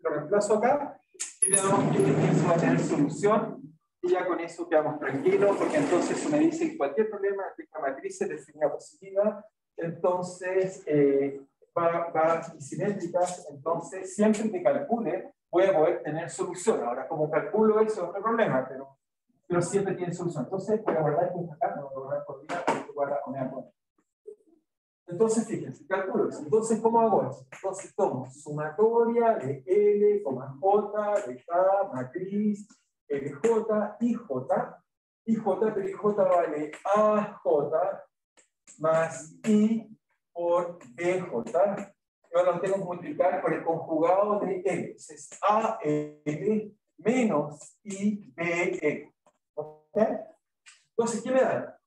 lo reemplazo acá y veamos que eso va a tener solución. Y ya con eso quedamos tranquilos, porque entonces me dice que cualquier problema de esta matriz es definida positiva, entonces va simétricas, entonces siempre que calcule voy a poder tener solución. Ahora, como calculo eso es otro problema, pero siempre tiene solución. Entonces, voy a guardar esto acá, no voy a guardar por día, porque guarda o me acuerdo. Entonces, fíjense, calculo eso. Entonces, ¿cómo hago eso? Entonces, tomo sumatoria de L, J, de K, matriz, LJ, IJ, pero IJ vale AJ más I por BJ. Y ahora lo tengo que multiplicar por el conjugado de L. Es AL menos IBL. ¿Ok? Entonces, ¿qué me da?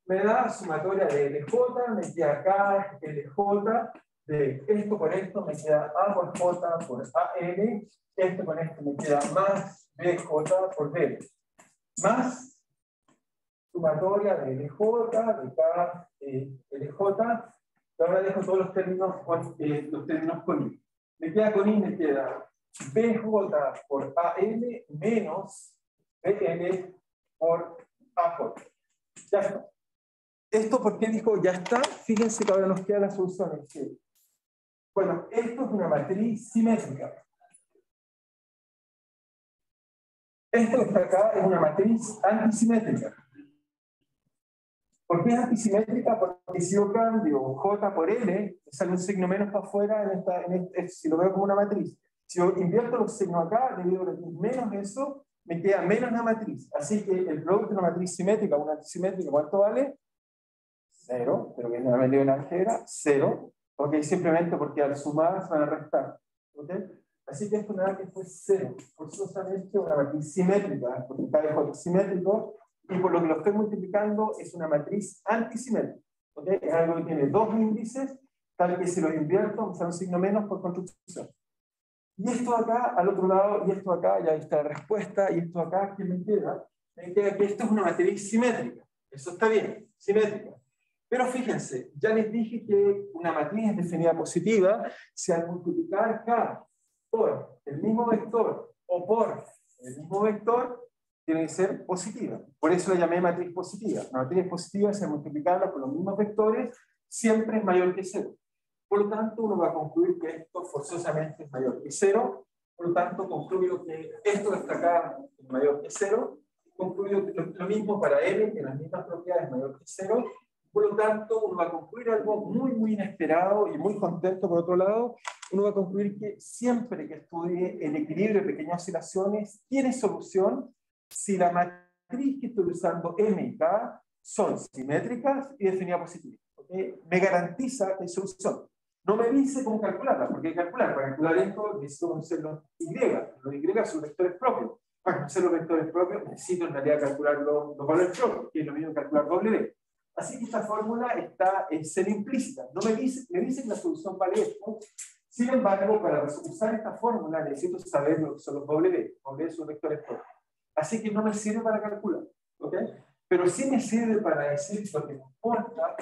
Me da sumatoria de LJ, me queda acá LJ, de esto por esto me queda A por J por AL, esto con esto me queda más BJ por B, más sumatoria de LJ, de K, LJ, y ahora dejo todos los términos con I. Me queda con I, me queda BJ por AL menos BL por AJ. Ya está. ¿Esto por qué dijo ya está? Fíjense que ahora nos queda la solución. Bueno, esto es una matriz simétrica. Esto que está acá es una matriz antisimétrica. ¿Por qué es antisimétrica? Porque si yo cambio J por L, me sale un signo menos para afuera si lo veo como una matriz. Si yo invierto los signos acá, debido a menos eso, me queda menos la matriz. Así que el producto de una matriz simétrica o una antisimétrica, ¿cuánto vale? 0, pero que normalmente una álgebra, 0, ok, simplemente porque al sumar se van a restar, ok, así que esto nada que fue 0, forzosamente una matriz simétrica, porque cada J es simétrico, y por lo que lo estoy multiplicando es una matriz antisimétrica, ok, es algo que tiene dos índices, tal que si los invierto me sale un signo menos por construcción. Y esto acá, al otro lado, y esto acá, ya está la respuesta, y esto acá, ¿qué me queda? Me queda que esto es una matriz simétrica, eso está bien, simétrica. Pero fíjense, ya les dije que una matriz es definida positiva si al multiplicar K por el mismo vector o por el mismo vector tiene que ser positiva. Por eso la llamé matriz positiva. La matriz positiva es multiplicarla por los mismos vectores, siempre es mayor que 0. Por lo tanto, uno va a concluir que esto forzosamente es mayor que 0. Por lo tanto, concluyo que esto que está acá es mayor que 0. Concluyo que lo mismo para L, que las mismas propiedades es mayor que 0. Por lo tanto, uno va a concluir algo muy, muy inesperado y muy contento por otro lado. Uno va a concluir que siempre que estudie el equilibrio de pequeñas oscilaciones tiene solución si la matriz que estoy usando M y K son simétricas y definidas positivas. ¿Okay? Me garantiza que hay solución. No me dice cómo calcularla, porque hay que calcular. Para calcular esto necesito conocer los Y. Los Y son vectores propios. Para conocer los vectores propios necesito en realidad calcular los valores propios, que es lo mismo que calcular W. Así que esta fórmula está en ser implícita. No me dice que la solución vale esto. Sin embargo, para usar esta fórmula necesito saber lo que son los W. W son vectores propios. Así que no me sirve para calcular. ¿Okay? Pero sí me sirve para decir lo que me importa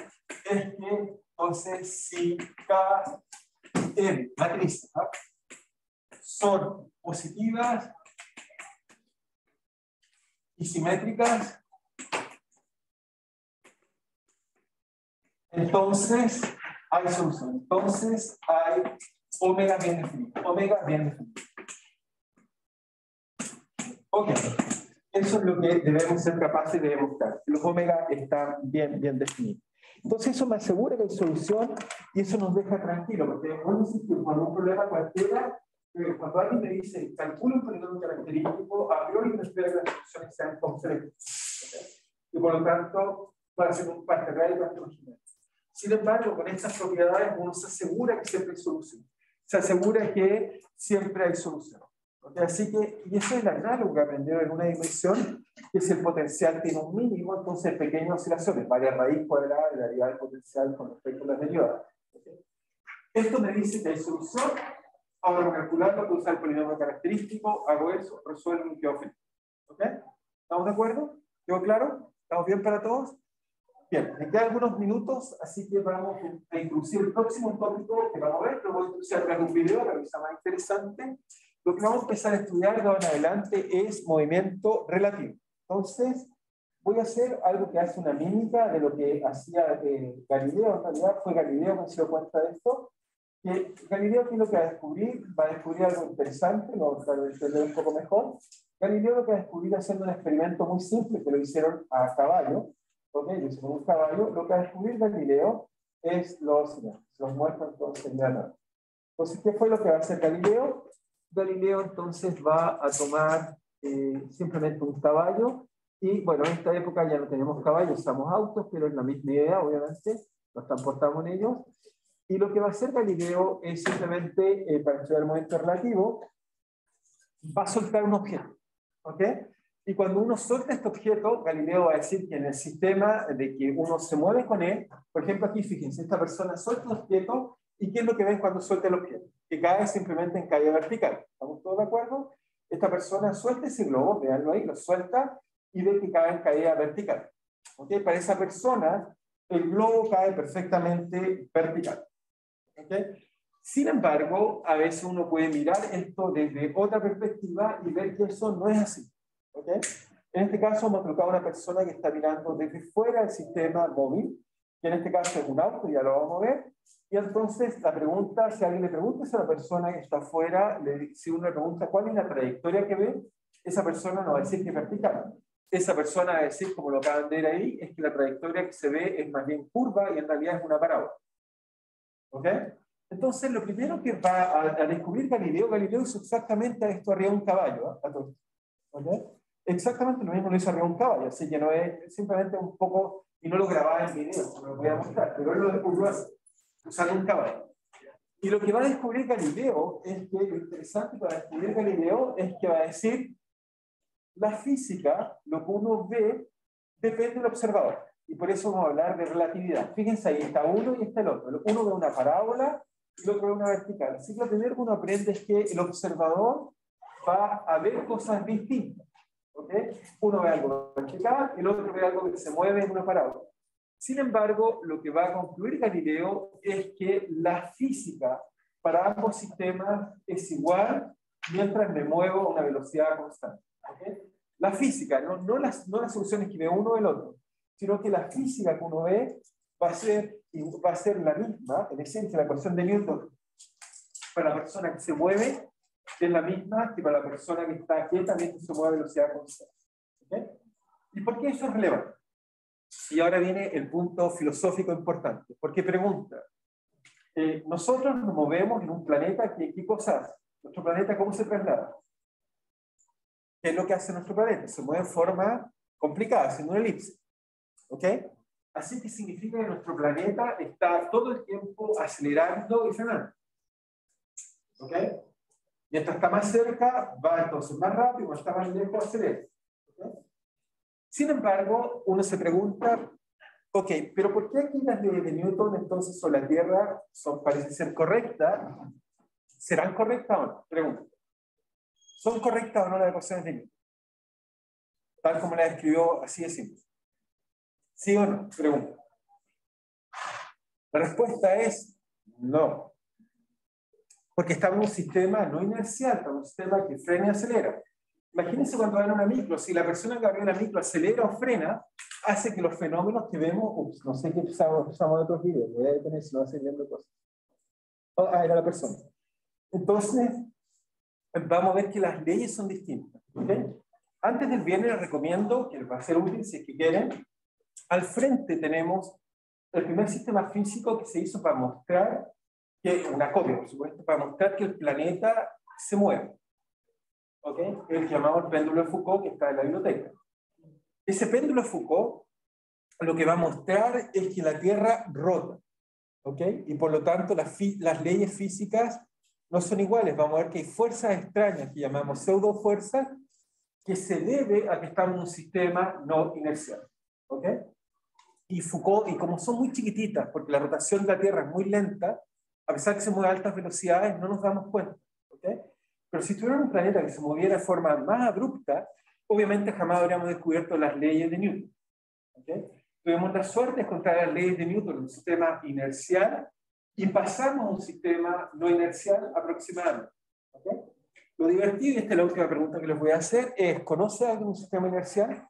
es que, entonces, si K, M, matrices, ¿no? son positivas y simétricas, entonces hay solución. Entonces hay omega bien definido. Omega bien definido. Ok. Eso es lo que debemos ser capaces de demostrar. Los omega están bien definidos. Entonces eso me asegura que hay solución y eso nos deja tranquilos. Porque bueno, cuando un problema cualquiera, cuando alguien me dice, calcula un polinomio característico, a priori me espera que las soluciones sean completas. ¿Okay? Y por lo tanto, para hacer un parte real y parte original. Sin embargo, con estas propiedades uno se asegura que siempre hay solución. Se asegura que siempre hay solución. ¿Okay? Así que, y eso es el análogo que aprendieron en una dimensión, que si el potencial tiene un mínimo, entonces pequeñas oscilaciones, varias raíz cuadrada de la derivada del potencial con respecto a las derivadas. Esto me dice que hay solución. Ahora para calcularlo, puedo usar el polinomio característico, hago eso, resuelvo y quedo feliz. ¿Ok? ¿Estamos de acuerdo? ¿Quedó claro? ¿Estamos bien para todos? Bien, me quedan algunos minutos, así que vamos a introducir el próximo tópico que vamos a ver. Lo voy a introducir a través de un video para que sea más interesante. Lo que vamos a empezar a estudiar de ahora en adelante es movimiento relativo. Entonces, voy a hacer algo que hace una mímica de lo que hacía Galileo. En realidad fue Galileo que se dio cuenta de esto. Que Galileo, ¿qué es lo que va a descubrir? Va a descubrir algo interesante, lo vamos a entender un poco mejor. Galileo lo que va a descubrir haciendo un experimento muy simple que lo hicieron a caballo. ¿Ok? Lo hicieron un caballo. Lo que va a descubrir Galileo es lo siguiente. Se los muestro entonces ya. Entonces, ¿qué fue lo que va a hacer Galileo? Galileo entonces va a tomar simplemente un caballo. Y bueno, en esta época ya no tenemos caballos, usamos autos, pero es la misma idea, obviamente. Nos transportamos en ellos. Y lo que va a hacer Galileo es simplemente, para estudiar el movimiento relativo, va a soltar un objeto. ¿Ok? Y cuando uno suelta este objeto, Galileo va a decir que en el sistema de que uno se mueve con él, por ejemplo aquí, fíjense, esta persona suelta un objeto, ¿y qué es lo que ven cuando suelta el objeto? Que cae simplemente en caída vertical. ¿Estamos todos de acuerdo? Esta persona suelta ese globo, veanlo ahí, lo suelta, y ve que cae en caída vertical. ¿Ok? Para esa persona, el globo cae perfectamente vertical. ¿Okay? Sin embargo, a veces uno puede mirar esto desde otra perspectiva y ver que eso no es así. ¿Okay? En este caso hemos colocado a una persona que está mirando desde fuera del sistema móvil, que en este caso es un auto, ya lo vamos a ver, y entonces la pregunta, si alguien le pregunta a la persona que está afuera, si uno le pregunta cuál es la trayectoria que ve, esa persona no va a decir que es vertical. Esa persona va a decir, como lo acaban de ver ahí, es que la trayectoria que se ve es más bien curva y en realidad es una parábola. ¿Ok? Entonces, lo primero que va a descubrir Galileo hizo exactamente esto arriba de un caballo. ¿Ok? Exactamente lo mismo lo hizo arriba de un caballo, así que no es simplemente un poco, y no lo grababa en video, no lo voy a mostrar, pero él lo descubrió así, usando un caballo. Y lo que va a descubrir Galileo es que, lo interesante para descubrir Galileo es que va a decir, la física, lo que uno ve, depende del observador. Y por eso vamos a hablar de relatividad. Fíjense, ahí está uno y está el otro. Uno ve una parábola y el otro ve una vertical. Así que lo primero que uno aprende es que el observador va a ver cosas distintas. ¿Okay? Uno ve algo vertical, el otro ve algo que se mueve en una parábola. Sin embargo, lo que va a concluir Galileo es que la física para ambos sistemas es igual mientras me muevo a una velocidad constante. ¿Okay? La física, no las soluciones que ve uno o el otro, sino que la física que uno ve va a ser la misma, en esencia la ecuación de Newton para la persona que se mueve es la misma que para la persona que está quieta mientras se mueve a velocidad constante. ¿Okay? ¿Y por qué eso es relevante? Y ahora viene el punto filosófico importante, porque pregunta, nosotros nos movemos en un planeta que, ¿qué cosa hace? ¿Nuestro planeta cómo se traslada? ¿Qué es lo que hace nuestro planeta? Se mueve en forma complicada, haciendo una elipse. ¿Ok? Así que significa que nuestro planeta está todo el tiempo acelerando y frenando. ¿Ok? Mientras está más cerca, va entonces más rápido, cuando está más lejos, acelera. ¿Okay? Sin embargo, uno se pregunta, ok, pero ¿por qué aquí las leyes de Newton entonces sobre la Tierra parecen ser correctas? ¿Serán correctas o no? Pregunta. ¿Son correctas o no las ecuaciones de Newton? Tal como las escribió, así de simple. ¿Sí o no? Pregunta. La respuesta es no. Porque estamos en un sistema no inercial, estamos en un sistema que frena y acelera. Imagínense cuando van en una micro, si la persona que va en una micro acelera o frena, hace que los fenómenos que vemos, no sé qué usamos de otros videos, voy a detener si no va a seguir viendo cosas. Era la persona. Entonces, vamos a ver que las leyes son distintas. ¿Okay? Antes del viernes les recomiendo, que les va a ser útil si es que quieren, al frente tenemos el primer sistema físico que se hizo para mostrar, una copia por supuesto, para mostrar que el planeta se mueve. ¿Okay? El que llamamos el péndulo de Foucault, que está en la biblioteca. Ese péndulo de Foucault lo que va a mostrar es que la Tierra rota. ¿Okay? Y por lo tanto las leyes físicas no son iguales. Vamos a ver que hay fuerzas extrañas que llamamos pseudofuerzas que se debe a que estamos en un sistema no inercial. ¿Ok? Y Foucault, y como son muy chiquititas, porque la rotación de la Tierra es muy lenta, a pesar de que se mueve a altas velocidades, no nos damos cuenta. ¿Ok? Pero si tuviera un planeta que se moviera de forma más abrupta, obviamente jamás habríamos descubierto las leyes de Newton. ¿Ok? Tuvimos la suerte de encontrar las leyes de Newton en un sistema inercial y pasamos a un sistema no inercial aproximadamente. ¿Ok? Lo divertido, y esta es la última pregunta que les voy a hacer, es: ¿conoce algún sistema inercial?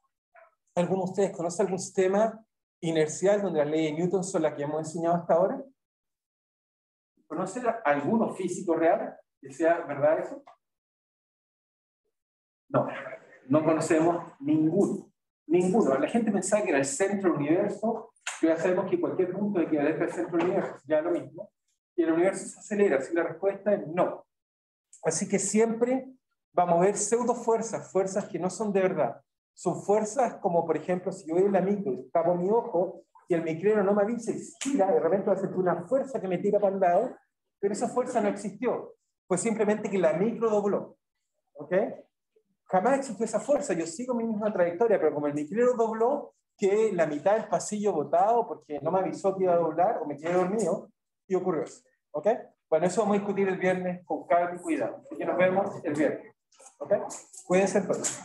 ¿Alguno de ustedes conoce algún sistema inercial donde las leyes de Newton son las que hemos enseñado hasta ahora? ¿Conoce alguno físico real que sea verdad eso? No, no conocemos ninguno. Ninguno. La gente pensaba que era el centro del universo, pero ya sabemos que cualquier punto equivalente al centro del universo ya lo mismo. Y el universo se acelera, así la respuesta es no. Así que siempre vamos a ver pseudofuerzas, fuerzas que no son de verdad. Son fuerzas como, por ejemplo, si yo voy en la micro y tapo mi ojo y el micrero no me avisa y gira, de repente va a sentir una fuerza que me tira para el lado, pero esa fuerza no existió. Fue simplemente que la micro dobló. ¿Ok? Jamás existió esa fuerza. Yo sigo mi misma trayectoria, pero como el micrero dobló, que la mitad del pasillo botado porque no me avisó que iba a doblar o me quedé dormido, y ocurrió eso. ¿Ok? Bueno, eso vamos a discutir el viernes con calma y cuidado. Así que nos vemos el viernes. ¿Ok? Cuídense todos.